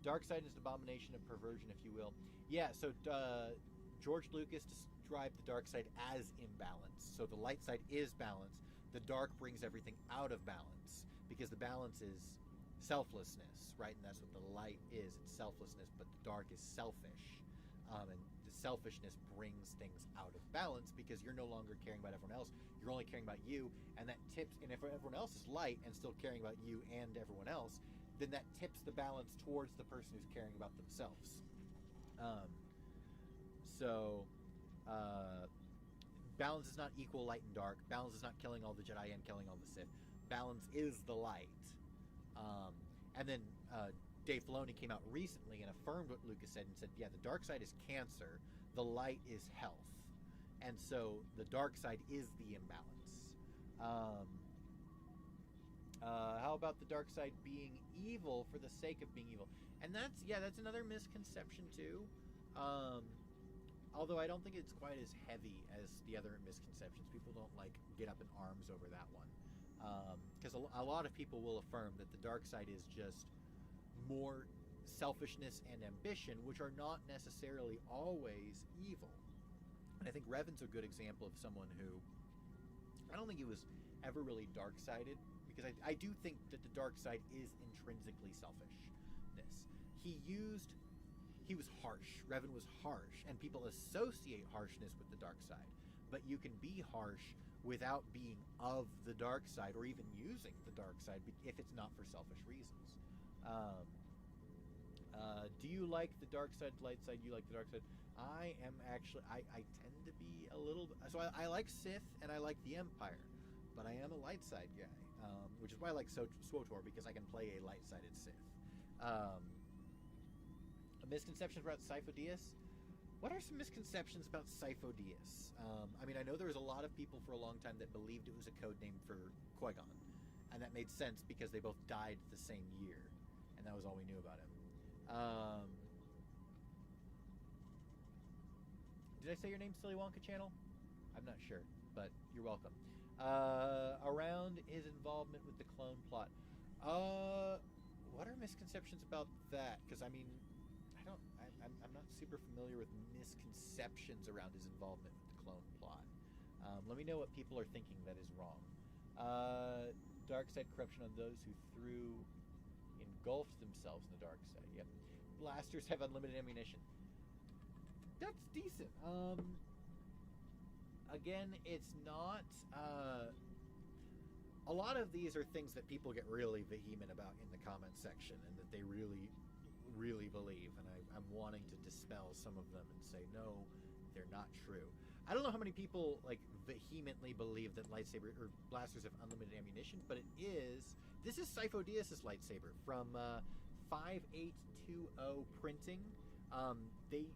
Dark side is an abomination of perversion, if you will. Yeah, so George Lucas described the dark side as imbalance. So the light side is balance. The dark brings everything out of balance, because the balance is selflessness, right? And that's what the light is. It's selflessness, but the dark is selfish. And the selfishness brings things out of balance because you're no longer caring about everyone else. You're only caring about you, and that tips. And if everyone else is light and still caring about you and everyone else, then that tips the balance towards the person who's caring about themselves. Balance is not equal light and dark. Balance is not killing all the Jedi and killing all the Sith. Balance is the light. And then Dave Filoni came out recently and affirmed what Lucas said and said, yeah, the dark side is cancer, the light is health. And so the dark side is the imbalance. How about the dark side being evil for the sake of being evil? And that's another misconception too. Although I don't think it's quite as heavy as the other misconceptions. People don't like get up in arms over that one. Because a lot of people will affirm that the dark side is just more selfishness and ambition, which are not necessarily always evil. And I think Revan's a good example of someone who, I don't think he was ever really dark-sided, because I do think that the dark side is intrinsically selfishness. He was harsh. Revan was harsh, and people associate harshness with the dark side. But you can be harsh without being of the dark side or even using the dark side if it's not for selfish reasons. Do you like the dark side, light side? You like the dark side? I am actually, I tend to be a little, so I like Sith and I like the Empire, but I am a light side guy, which is why I like SWTOR, because I can play a light-sided Sith. Misconceptions about Sifo Dyas? What are some misconceptions about Sifo Dyas? I mean, I know there was a lot of people for a long time that believed it was a code name for Qui-Gon, and that made sense because they both died the same year, and that was all we knew about him. Did I say your name, Silly Wonka Channel? I'm not sure, but you're welcome. Around his involvement with the clone plot. What are misconceptions about that? Because I mean, I'm not super familiar with misconceptions around his involvement with the clone plot. Let me know what people are thinking that is wrong. Dark side corruption on those who engulfed themselves in the dark side. Yep. Blasters have unlimited ammunition. That's decent. Again, it's not. A lot of these are things that people get really vehement about in the comment section, and that they really, really believe. And I'm wanting to dispel some of them and say, no, they're not true. I don't know how many people like vehemently believe that lightsaber or blasters have unlimited ammunition, but it is. This is Sifo Dyas' lightsaber from 5820 Printing. They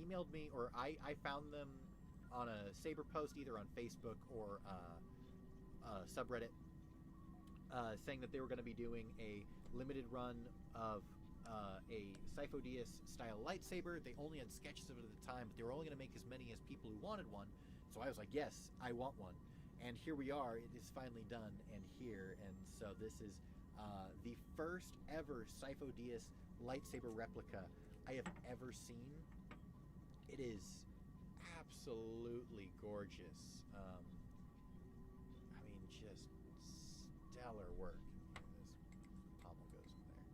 emailed me, or I found them on a Saber post, either on Facebook or subreddit, saying that they were going to be doing a limited run of a Sifo Dyas style lightsaber. They only had sketches of it at the time, but they were only going to make as many as people who wanted one. So I was like, yes, I want one. And here we are. It is finally done and here. And so this is the first ever Sifo Dyas lightsaber replica I have ever seen. It is absolutely gorgeous. I mean, just stellar work. This pommel goes in there.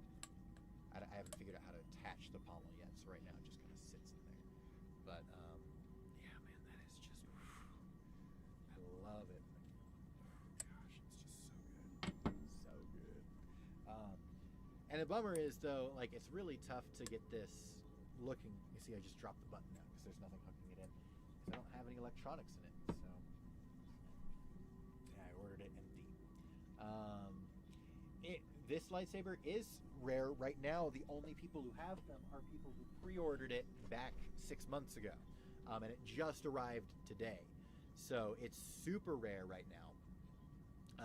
I haven't figured out how to attach the pommel yet, so right now it just kind of sits in there. But yeah, man, that is just. I love it. Gosh, it's just so good, and the bummer is though, like it's really tough to get this looking. You see, I just dropped the button now because there's nothing hooking it in. Because I don't have any electronics in it, so yeah, I ordered it empty. This lightsaber is rare right now. The only people who have them are people who pre-ordered it back 6 months ago, and it just arrived today. So it's super rare right now.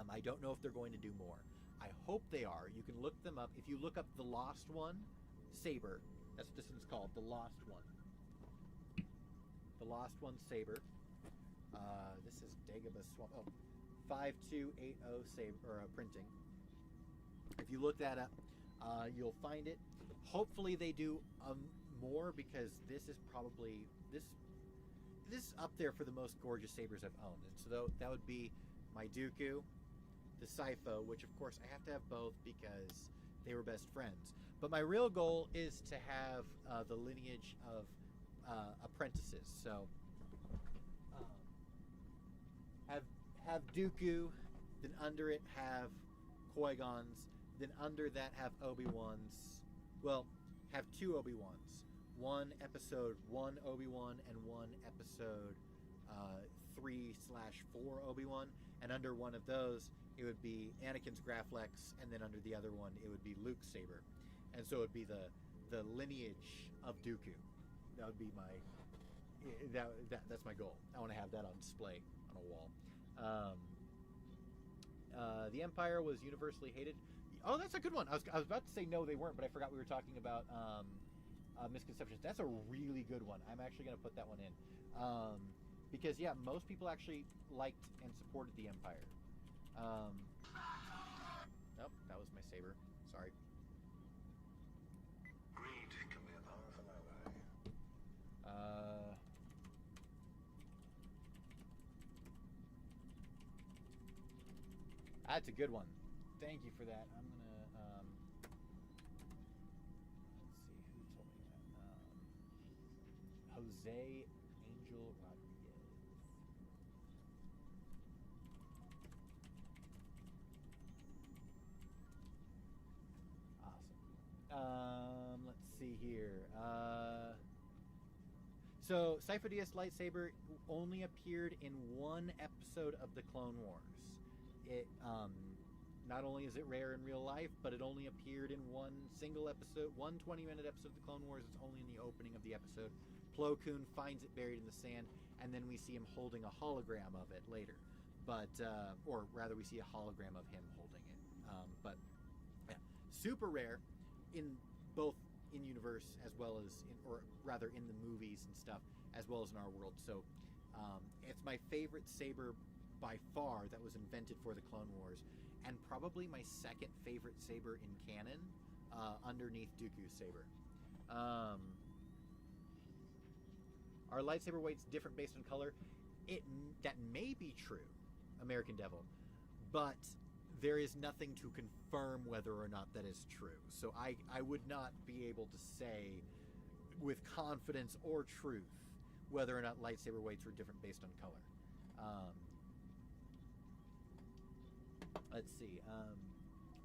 I don't know if they're going to do more. I hope they are. You can look them up. If you look up the Lost One Saber, that's what this one's called, the Lost One. The Lost One Saber. This is Dagobah Swamp. Oh, 5280 Saber, or Printing. If you look that up, you'll find it. Hopefully they do more, because this is probably this is up there for the most gorgeous sabers I've owned. And so that would be my Dooku, the Sifo, which of course I have to have both because they were best friends. But my real goal is to have the lineage of apprentices. So have Dooku, then under it have Qui-Gons, then under that have Obi-Wans. Well, have two Obi-Wans. One episode 1 Obi-Wan and one episode 3/4 Obi-Wan. And under one of those, it would be Anakin's Graflex, and then under the other one, it would be Luke's saber. And so it would be the lineage of Dooku. That would be my that's my goal. I want to have that on display on a wall. The Empire was universally hated. Oh, that's a good one. I was about to say no, they weren't, but I forgot we were talking about misconceptions. That's a really good one. I'm actually going to put that one in. Because, yeah, most people actually liked and supported the Empire. Nope, that was my saber. Sorry. Greed can be a powerful ally. That's a good one. Thank you for that. I'm gonna let's see who told me that. Jose Angel Rodriguez. Awesome. Let's see here. So Sifo Dyas Lightsaber only appeared in one episode of the Clone Wars. It not only is it rare in real life, but it only appeared in one single episode, one 20-minute episode of the Clone Wars. It's only in the opening of the episode. Plo Koon finds it buried in the sand, and then we see him holding a hologram of it later. But or rather, we see a hologram of him holding it. But yeah, super rare in both in universe as well as in, or rather in the movies and stuff, as well as in our world. So it's my favorite saber by far that was invented for the Clone Wars, and probably my second favorite saber in canon, underneath Dooku's saber. Are lightsaber weights different based on color? That may be true, American Devil, but there is nothing to confirm whether or not that is true. So I would not be able to say with confidence or truth whether or not lightsaber weights were different based on color. Let's see.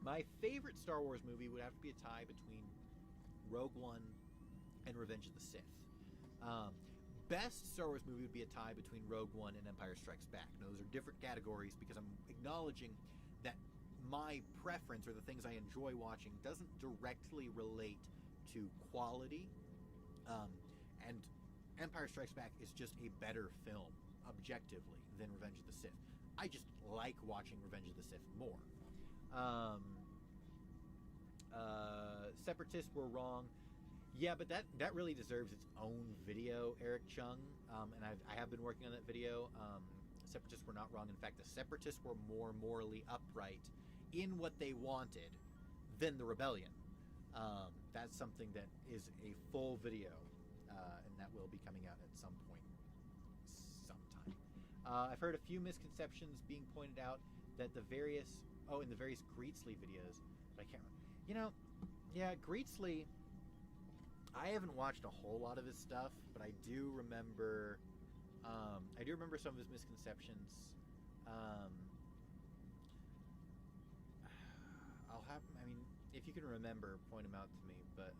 My favorite Star Wars movie would have to be a tie between Rogue One and Revenge of the Sith. Best Star Wars movie would be a tie between Rogue One and Empire Strikes Back. Now, those are different categories because I'm acknowledging that my preference or the things I enjoy watching doesn't directly relate to quality. And Empire Strikes Back is just a better film, objectively, than Revenge of the Sith. I just like watching Revenge of the Sith more. Separatists were wrong. Yeah, but that really deserves its own video, Eric Chung. And I have been working on that video. Separatists were not wrong. In fact, the Separatists were more morally upright in what they wanted than the Rebellion. That's something that is a full video, and that will be coming out at some point, sometime. I've heard a few misconceptions being pointed out that in the various Greetsley videos, but I can't remember. Yeah, Greetsley, I haven't watched a whole lot of his stuff, but I do remember some of his misconceptions. If you can remember, point them out to me. But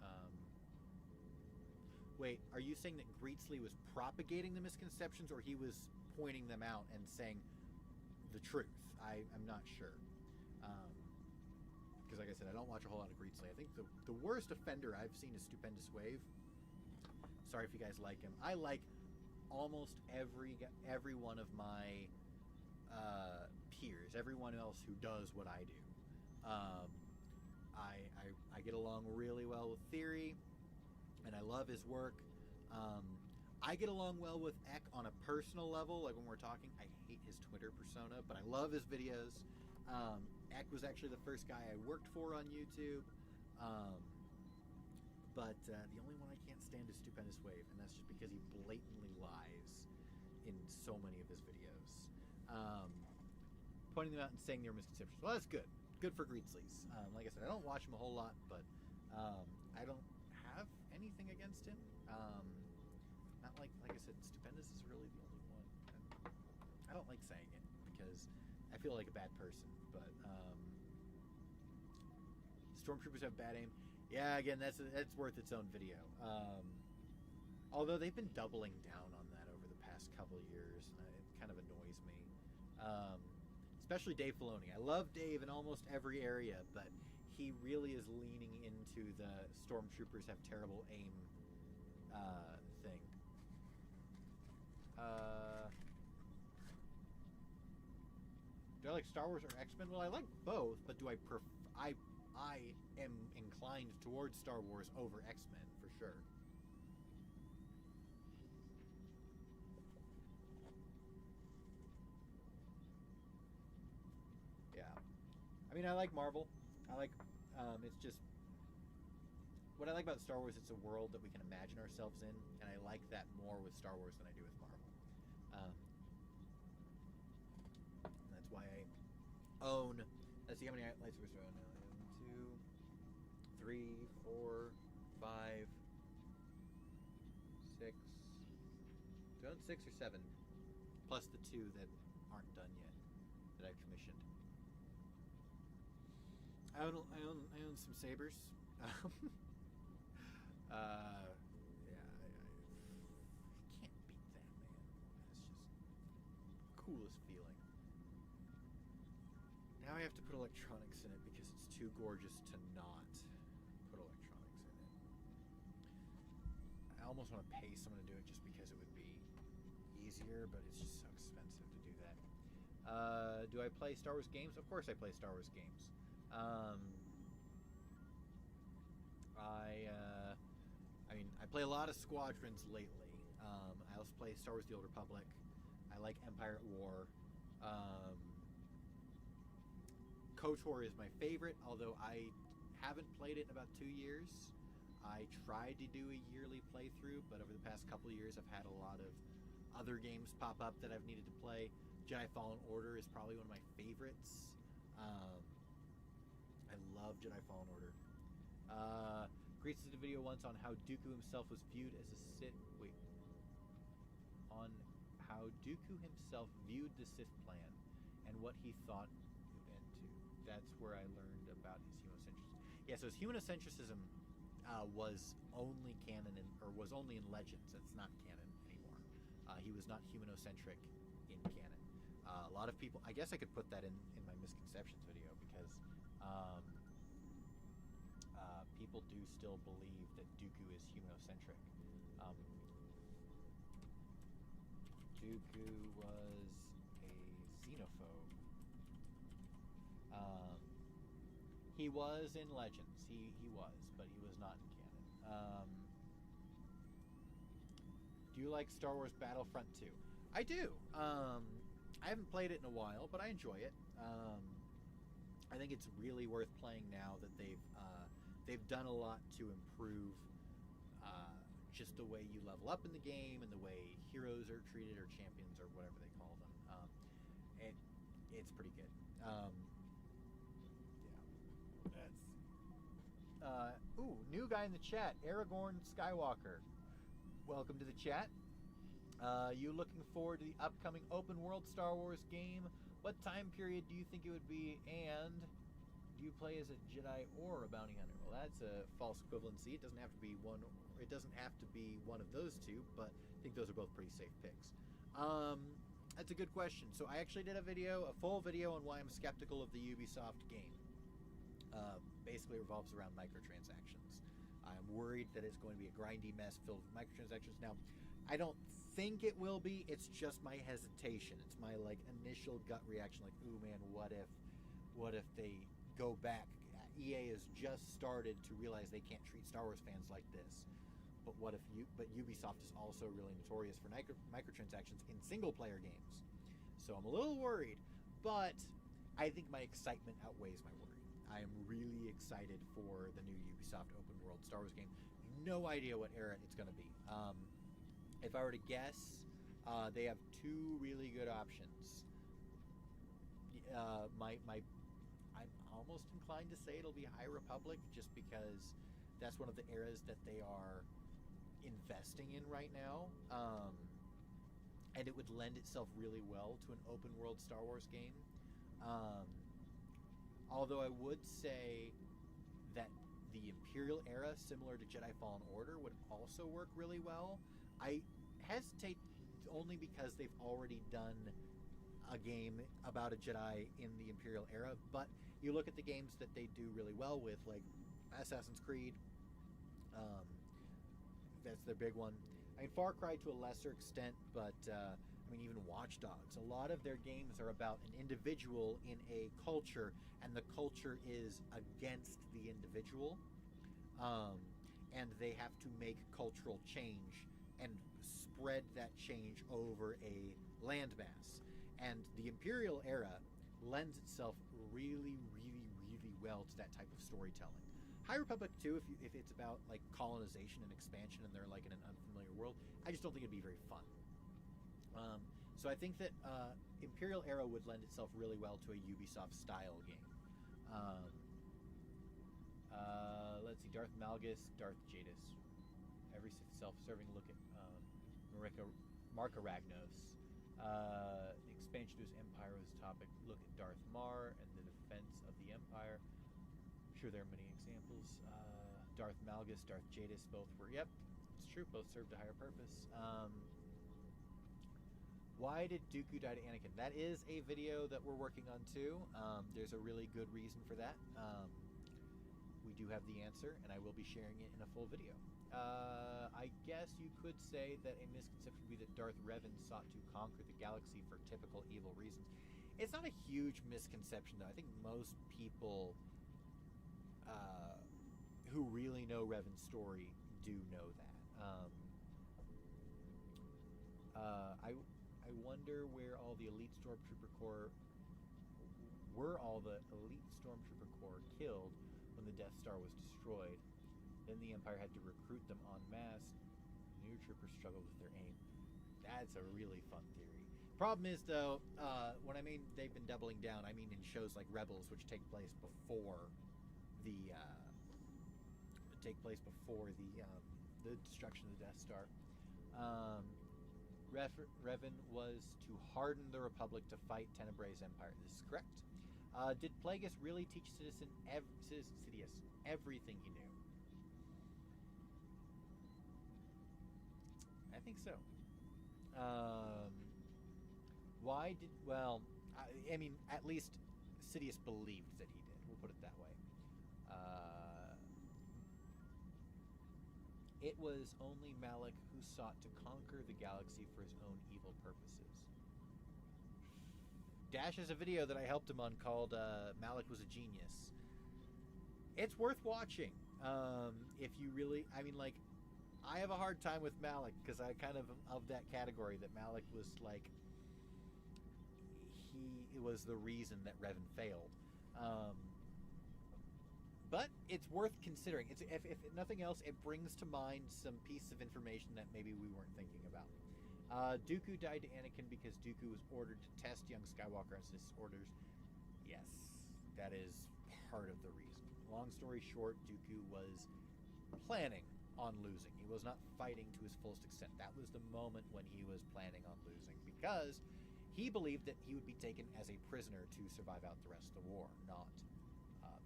wait, are you saying that Greetsley was propagating the misconceptions, or he was pointing them out and saying the truth? I'm not sure. Because like I said, I don't watch a whole lot of Greetsley. I think the worst offender I've seen is Stupendous Wave. Sorry if you guys like him. I like almost every one of my peers, everyone else who does what I do. I get along really well with Theory, and I love his work. I get along well with Eck on a personal level, like when we're talking. I hate his Twitter persona, but I love his videos. Eck was actually the first guy I worked for on YouTube. But the only one I can't stand is Stupendous Wave, and that's just because he blatantly lies in so many of his videos. Pointing them out and saying they're misconceptions. Well, that's good. Good for Greetsley's. Like I said, I don't watch him a whole lot, but I don't have anything against him. Not like I said, Stupendous is really the only one. I don't like saying it because I feel like a bad person, but Stormtroopers have bad aim. Yeah, again, that's worth its own video. Although they've been doubling down on that over the past couple of years, and it kind of annoys me. Especially Dave Filoni. I love Dave in almost every area, but he really is leaning into the Stormtroopers have terrible aim thing. Do I like Star Wars or X-Men? Well, I like both, but do I prefer? I am inclined towards Star Wars over X-Men for sure. Yeah, I mean, I like Marvel. I like it's just what I like about Star Wars. It's a world that we can imagine ourselves in, and I like that more with Star Wars than I do with Marvel. And that's why I own Let's see how many lightsabers do I have now. 1, 2, 3, 4, 5, 6. Do I own 6 or 7? Plus the 2 that aren't done yet that I've commissioned. I own some sabers. Yeah, I can't beat that, man. That's just coolest feeling. Now I have to put electronics in it because it's too gorgeous to not put electronics in it. I almost want to pay someone to do it just because it would be easier, but it's just so expensive to do that. Do I play Star Wars games? Of course I play Star Wars games. I play a lot of Squadrons lately. I also play Star Wars: The Old Republic. I like Empire at War. KOTOR is my favorite, although I haven't played it in about 2 years. I tried to do a yearly playthrough, but over the past couple of years I've had a lot of other games pop up that I've needed to play. Jedi Fallen Order is probably one of my favorites. I love Jedi Fallen Order. Grease did a video once on how Dooku himself was viewed as a Sith. On how Dooku himself viewed the Sith plan and what he thought it went to. That's where I learned about his humanocentrism. Yeah, so his humanocentrism was only canon was only in Legends. It's not canon anymore. He was not humanocentric in canon. A lot of people, I guess I could put that in my misconceptions video because people do still believe that Dooku is humanocentric. Dooku was a xenophobe. He was in Legends. He was, but he was not in canon. Do you like Star Wars Battlefront 2? I do. I haven't played it in a while, but I enjoy it. I think it's really worth playing now that they've done a lot to improve just the way you level up in the game and the way heroes are treated, or champions, or whatever they call them. It's pretty good. Ooh, new guy in the chat, Aragorn Skywalker. Welcome to the chat. You looking forward to the upcoming open world Star Wars game? What time period do you think it would be, and do you play as a Jedi or a bounty hunter? Well, that's a false equivalency. It doesn't have to be one. It doesn't have to be one of those two, but I think those are both pretty safe picks. That's a good question. So I actually did a full video on why I'm skeptical of the Ubisoft game. Basically revolves around microtransactions. I'm worried that it's going to be a grindy mess filled with microtransactions. Now, I don't think it will be. It's just my hesitation. It's my initial gut reaction, ooh man, what if they go back? EA has just started to realize they can't treat Star Wars fans like this. But but Ubisoft is also really notorious for microtransactions in single player games. So I'm a little worried, but I think my excitement outweighs my worry. I am really excited for the new Ubisoft open world Star Wars game. No idea what era it's going to be. If I were to guess, they have two really good options. I'm almost inclined to say it'll be High Republic, just because that's one of the eras that they are investing in right now, and it would lend itself really well to an open world Star Wars game. Although I would say that the Imperial era, similar to Jedi Fallen Order, would also work really well. I hesitate only because they've already done a game about a Jedi in the Imperial era, but you look at the games that they do really well with, like Assassin's Creed, that's their big one. I mean, Far Cry to a lesser extent, but even Watch Dogs. A lot of their games are about an individual in a culture, and the culture is against the individual, and they have to make cultural change and spread that change over a landmass. And the Imperial era lends itself really, really, really well to that type of storytelling. High Republic 2, if it's about colonization and expansion and they're in an unfamiliar world, I just don't think it'd be very fun. So I think that Imperial era would lend itself really well to a Ubisoft style game. Let's see, Darth Malgus, Darth Jadis. Every self-serving look at Mark Aragnos. The expansion to his empire was topic. Look at Darth Mar and the defense of the empire. I'm sure there are many examples. Darth Malgus, Darth Jadis, both were. Yep, it's true. Both served a higher purpose. Why did Dooku die to Anakin? That is a video that we're working on too. There's a really good reason for that. We do have the answer, and I will be sharing it in a full video. I guess you could say that a misconception would be that Darth Revan sought to conquer the galaxy for typical evil reasons. It's not a huge misconception, though. I think most people who really know Revan's story do know that. I wonder where all the elite stormtrooper corps were. All the elite stormtrooper corps killed when the Death Star was destroyed. Then the Empire had to recruit them en masse. New troopers struggled with their aim. That's a really fun theory. Problem is, though, when I mean they've been doubling down, I mean in shows like Rebels, which take place before the destruction of the Death Star. Revan was to harden the Republic to fight Tenebrae's empire. This is correct. Did Plagueis really teach Citizen Sidious everything he knew? I think so. Why did... Well, I mean, at least Sidious believed that he did. We'll put it that way. It was only Malak who sought to conquer the galaxy for his own evil purposes. Dash has a video that I helped him on called Malak Was a Genius. It's worth watching. If you really... I mean, like, I have a hard time with Malak because I kind of that category that Malak was like... He was the reason that Revan failed. But it's worth considering. If nothing else, it brings to mind some piece of information that maybe we weren't thinking about. Dooku died to Anakin because Dooku was ordered to test young Skywalker on his orders. Yes, that is part of the reason. Long story short, Dooku was planning on losing. He was not fighting to his fullest extent. That was the moment when he was planning on losing because he believed that he would be taken as a prisoner to survive out the rest of the war, not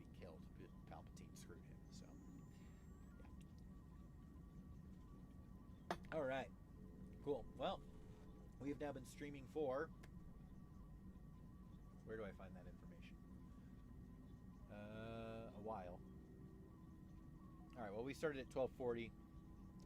be killed. Palpatine screwed him, so yeah. All right, cool. Well, we've now been streaming for... Where do I find that information? A while. All right, well, we started at 12:40,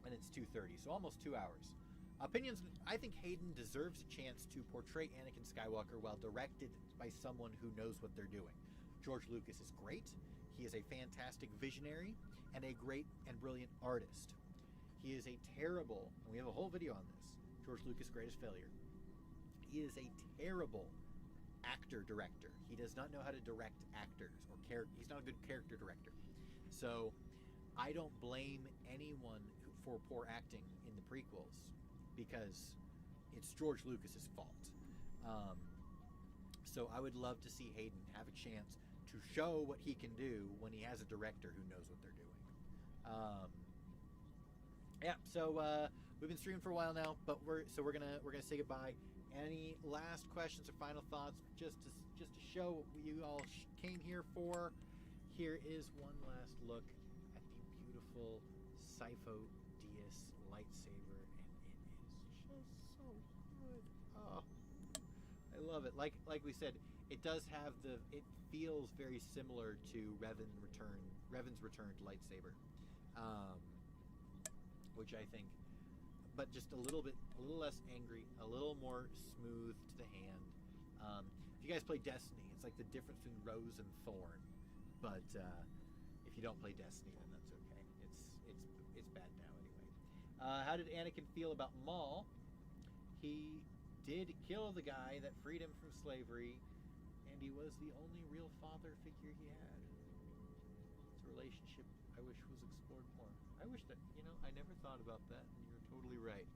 and it's 2:30, so almost 2 hours. Opinions, I think Hayden deserves a chance to portray Anakin Skywalker while directed by someone who knows what they're doing. George Lucas is great. He is a fantastic visionary and a great and brilliant artist. He is a terrible, and we have a whole video on this, George Lucas' greatest failure. He is a terrible actor-director. He does not know how to direct actors or he's not a good character director. So I don't blame anyone for poor acting in the prequels because it's George Lucas's fault. So I would love to see Hayden have a chance to show what he can do when he has a director who knows what they're doing. Yeah, so we've been streaming for a while now, but we're gonna say goodbye. Any last questions or final thoughts? Just to show what you all came here for. Here is one last look at the beautiful Sifo Dyas lightsaber, and it is just so good. Oh, I love it. Like we said, it does have it feels very similar to Revan's returned lightsaber, which I think, but just a little less angry, a little more smooth to the hand. If you guys play Destiny, it's like the difference between Rose and Thorn. But if you don't play Destiny, then that's okay. It's bad now anyway. How did Anakin feel about Maul? He did kill the guy that freed him from slavery, and he was the only real father figure he had. It's a relationship I wish was explored more. I wish that, I never thought about that, and you're totally right.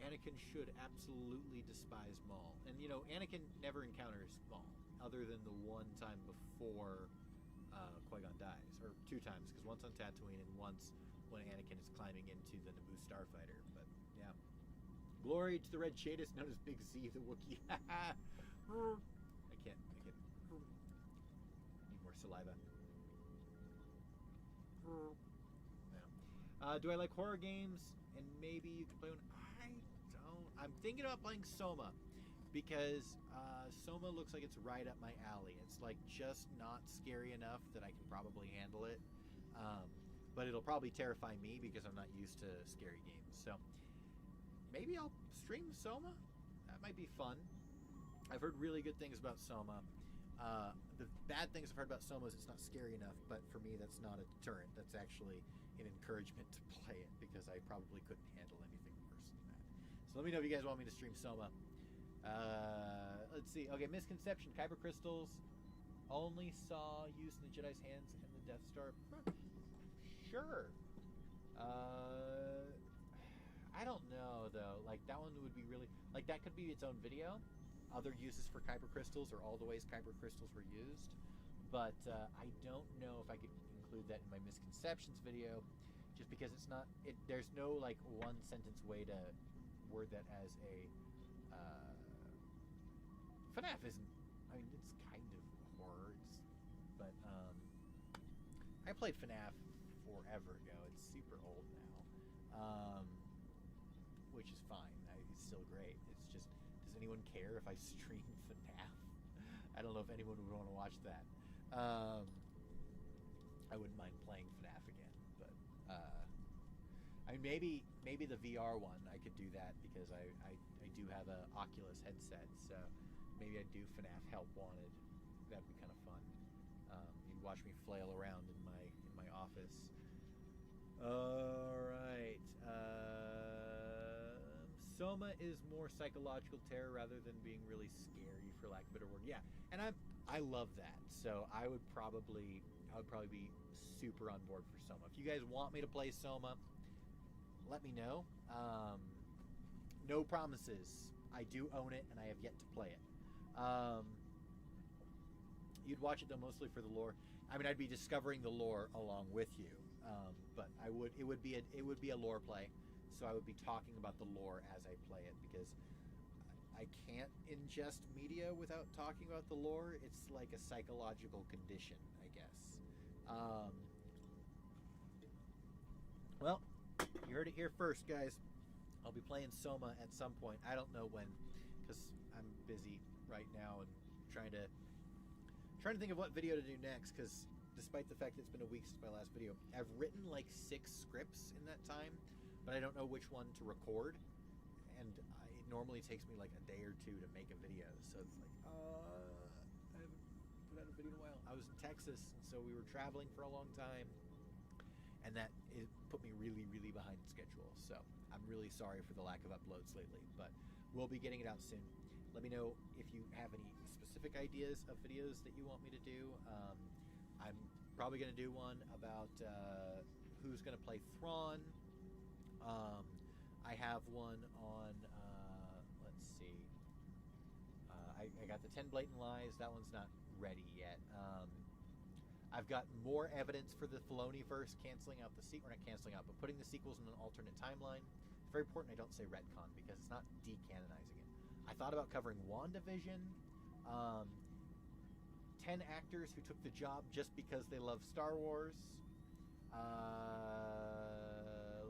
Anakin should absolutely despise Maul. And, Anakin never encounters Maul, other than the one time before Qui-Gon dies, or 2 times, because once on Tatooine and once when Anakin is climbing into the Naboo starfighter. But yeah, glory to the Red Shadis, known as Big Z, the Wookiee. I can't. Need more saliva. Yeah. Do I like horror games? And maybe you can play one. I don't. I'm thinking about playing Soma, because Soma looks like it's right up my alley. It's like just not scary enough that I can probably handle it. But it'll probably terrify me because I'm not used to scary games. So maybe I'll stream Soma. That might be fun. I've heard really good things about Soma. The bad things I've heard about Soma is it's not scary enough, but for me that's not a deterrent. That's actually an encouragement to play it, because I probably couldn't handle anything worse than that. So let me know if you guys want me to stream Soma. Let's see. Okay, misconception. Kyber crystals only saw used in the Jedi's hands and the Death Star. Sure. I don't know though. Like that one would be really like that could be its own video. Other uses for Kyber crystals, or all the ways Kyber crystals were used. But I don't know if I could include that in my misconceptions video, just because it's not. There's no like one sentence way to word that as a. FNAF isn't. I mean, it's kind of horror. But I played FNAF forever ago. It's super old now, which is fine. It's still great. It's just, does anyone care if I stream FNAF? I don't know if anyone would want to watch that. I wouldn't mind playing FNAF again, but I mean, maybe the VR one I could do that, because I do have a Oculus headset, so maybe I'd do FNAF Help Wanted. That'd be kind of fun. You'd watch me flail around in my office. All right. Soma is more psychological terror rather than being really scary, for lack of a better word. Yeah, and I love that. So I would probably be super on board for Soma. If you guys want me to play Soma, let me know. No promises. I do own it, and I have yet to play it. You'd watch it though mostly for the lore. I mean, I'd be discovering the lore along with you, but it would be a lore play, so I would be talking about the lore as I play it, because I can't ingest media without talking about the lore. It's like a psychological condition, I guess. Well, you heard it here first, guys. I'll be playing Soma at some point. I don't know when, because I'm busy right now and trying to think of what video to do next, because despite the fact that it's been a week since my last video, I've written like 6 scripts in that time, but I don't know which one to record, and it normally takes me like a day or 2 to make a video, so it's like, I haven't put out a video in a while. I was in Texas, and so we were traveling for a long time, and that put me really, really behind schedule, so I'm really sorry for the lack of uploads lately, but we'll be getting it out soon. Let me know if you have any specific ideas of videos that you want me to do. I'm probably going to do one about who's going to play Thrawn. I have one on, let's see. I got the 10 Blatant Lies. That one's not ready yet. I've got more evidence for the Filoni-verse canceling out the sequel, not canceling out, but putting the sequels in an alternate timeline. It's very important I don't say retcon, because it's not decanonizing it. I thought about covering WandaVision, 10 actors who took the job just because they love Star Wars.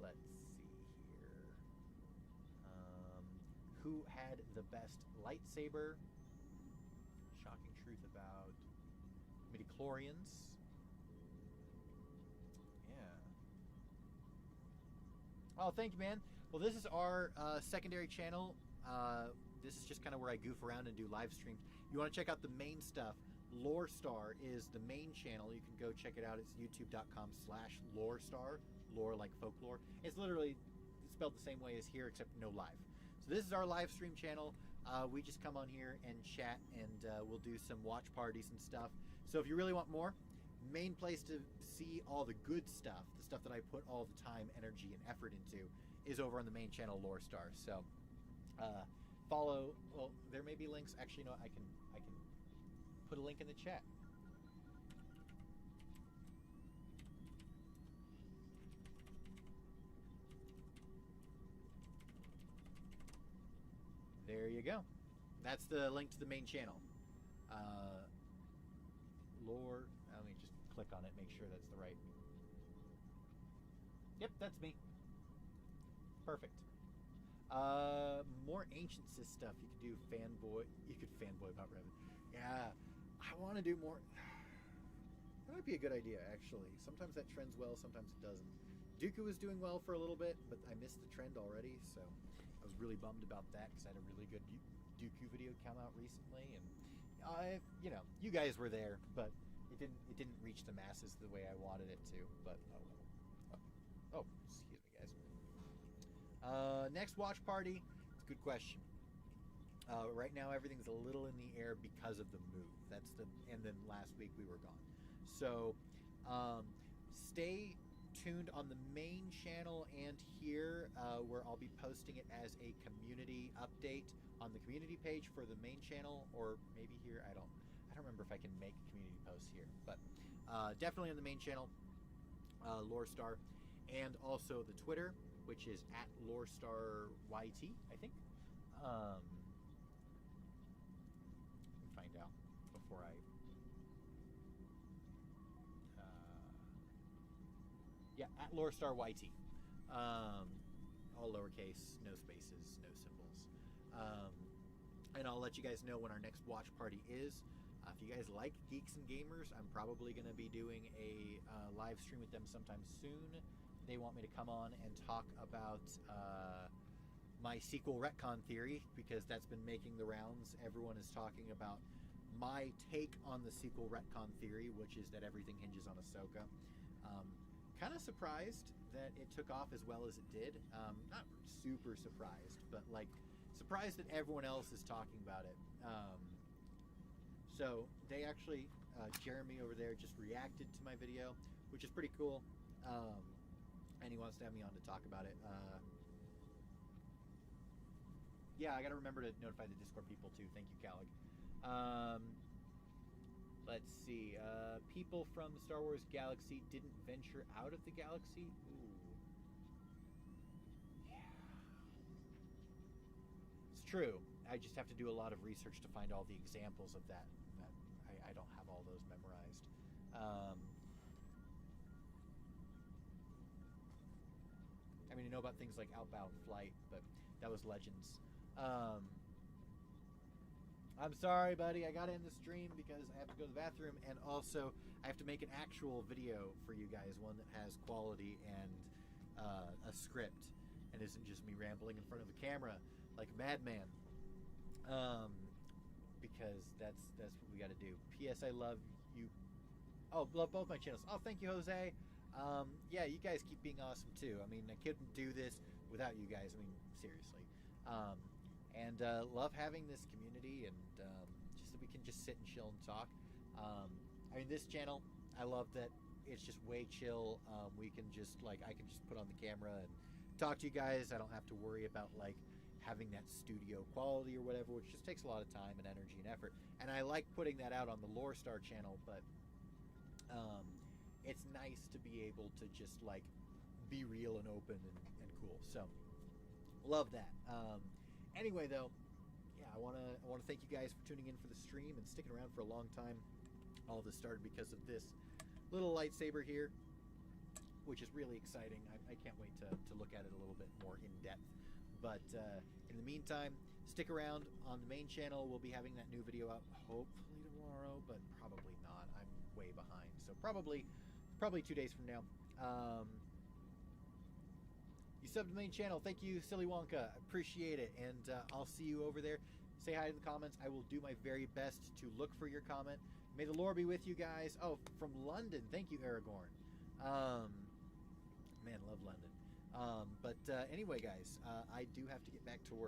Let's see here. Who had the best lightsaber? Shocking truth about midichlorians. Yeah. Oh, thank you, man. Well, this is our secondary channel. This is just kind of where I goof around and do live streams. You want to check out the main stuff. Lore Star is the main channel. You can go check it out. It's youtube.com/LoreStar. Lore like folklore. It's literally spelled the same way as here, except no live. So this is our live stream channel. We just come on here and chat, and we'll do some watch parties and stuff. So if you really want more, main place to see all the good stuff, the stuff that I put all the time, energy, and effort into, is over on the main channel, Lore Star. So follow. Well, there may be links. Actually, no, I can put a link in the chat. you go. That's the link to the main channel. Lore. Let me just click on it, make sure that's the right. Yep, that's me. Perfect. More Ancient Sith stuff. You could do fanboy. You could fanboy about Revan. Yeah, I want to do more. That might be a good idea, actually. Sometimes that trends well, sometimes it doesn't. Dooku was doing well for a little bit, but I missed the trend already, so I was really bummed about that because I had a really good Dooku video come out recently, and you know, you guys were there, but it didn't reach the masses the way I wanted it to. But oh, excuse me, guys. Next watch party. It's a good question. Right now, everything's a little in the air because of the move. And then last week we were gone. So, stay tuned on the main channel and here, where I'll be posting it as a community update on the community page for the main channel, or maybe here. I don't remember if I can make community posts here, but definitely on the main channel, LoreStar, and also the Twitter, which is at LoreStarYT, I think. Let me find out before I. Yeah, at LoreStarYT. All lowercase, no spaces, no symbols. And I'll let you guys know when our next watch party is. If you guys like Geeks and Gamers, I'm probably going to be doing a live stream with them sometime soon. They want me to come on and talk about my sequel retcon theory, because that's been making the rounds. Everyone is talking about my take on the sequel retcon theory, which is that everything hinges on Ahsoka. Kind of surprised that it took off as well as it did. Not super surprised, but like surprised that everyone else is talking about it. So they actually, Jeremy over there just reacted to my video, which is pretty cool. And he wants to have me on to talk about it. Yeah, I got to remember to notify the Discord people too. Thank you, Calig. Let's see. People from the Star Wars galaxy didn't venture out of the galaxy. Ooh. Yeah. It's true. I just have to do a lot of research to find all the examples of that. I don't have all those memorized. I mean, I know about things like Outbound Flight, but that was Legends. I'm sorry, buddy. I got to end the stream because I have to go to the bathroom, and also I have to make an actual video for you guys, one that has quality and a script, and isn't just me rambling in front of a camera like a madman. Because that's what we got to do. P.S. I love you. Oh, love both my channels. Oh, thank you, Jose. Yeah, you guys keep being awesome too. I mean, I couldn't do this without you guys. I mean, seriously. And love having this community, and just that we can just sit and chill and talk. I mean, this channel, I love that it's just way chill. We can just I can just put on the camera and talk to you guys. I don't have to worry about having that studio quality or whatever, which just takes a lot of time and energy and effort. And I like putting that out on the LoreStar channel, but it's nice to be able to just be real and open and cool. So love that. Anyway, though, yeah, I want to thank you guys for tuning in for the stream and sticking around for a long time. All of this started because of this little lightsaber here, which is really exciting. I can't wait to look at it a little bit more in depth. But in the meantime, stick around on the main channel. We'll be having that new video out hopefully tomorrow, but probably not. I'm way behind, so probably 2 days from now. You subbed to the main channel. Thank you, Silly Wonka. Appreciate it. And I'll see you over there. Say hi in the comments. I will do my very best to look for your comment. May the lore be with you guys. Oh, from London. Thank you, Aragorn. Man, love London. But anyway, guys, I do have to get back to work.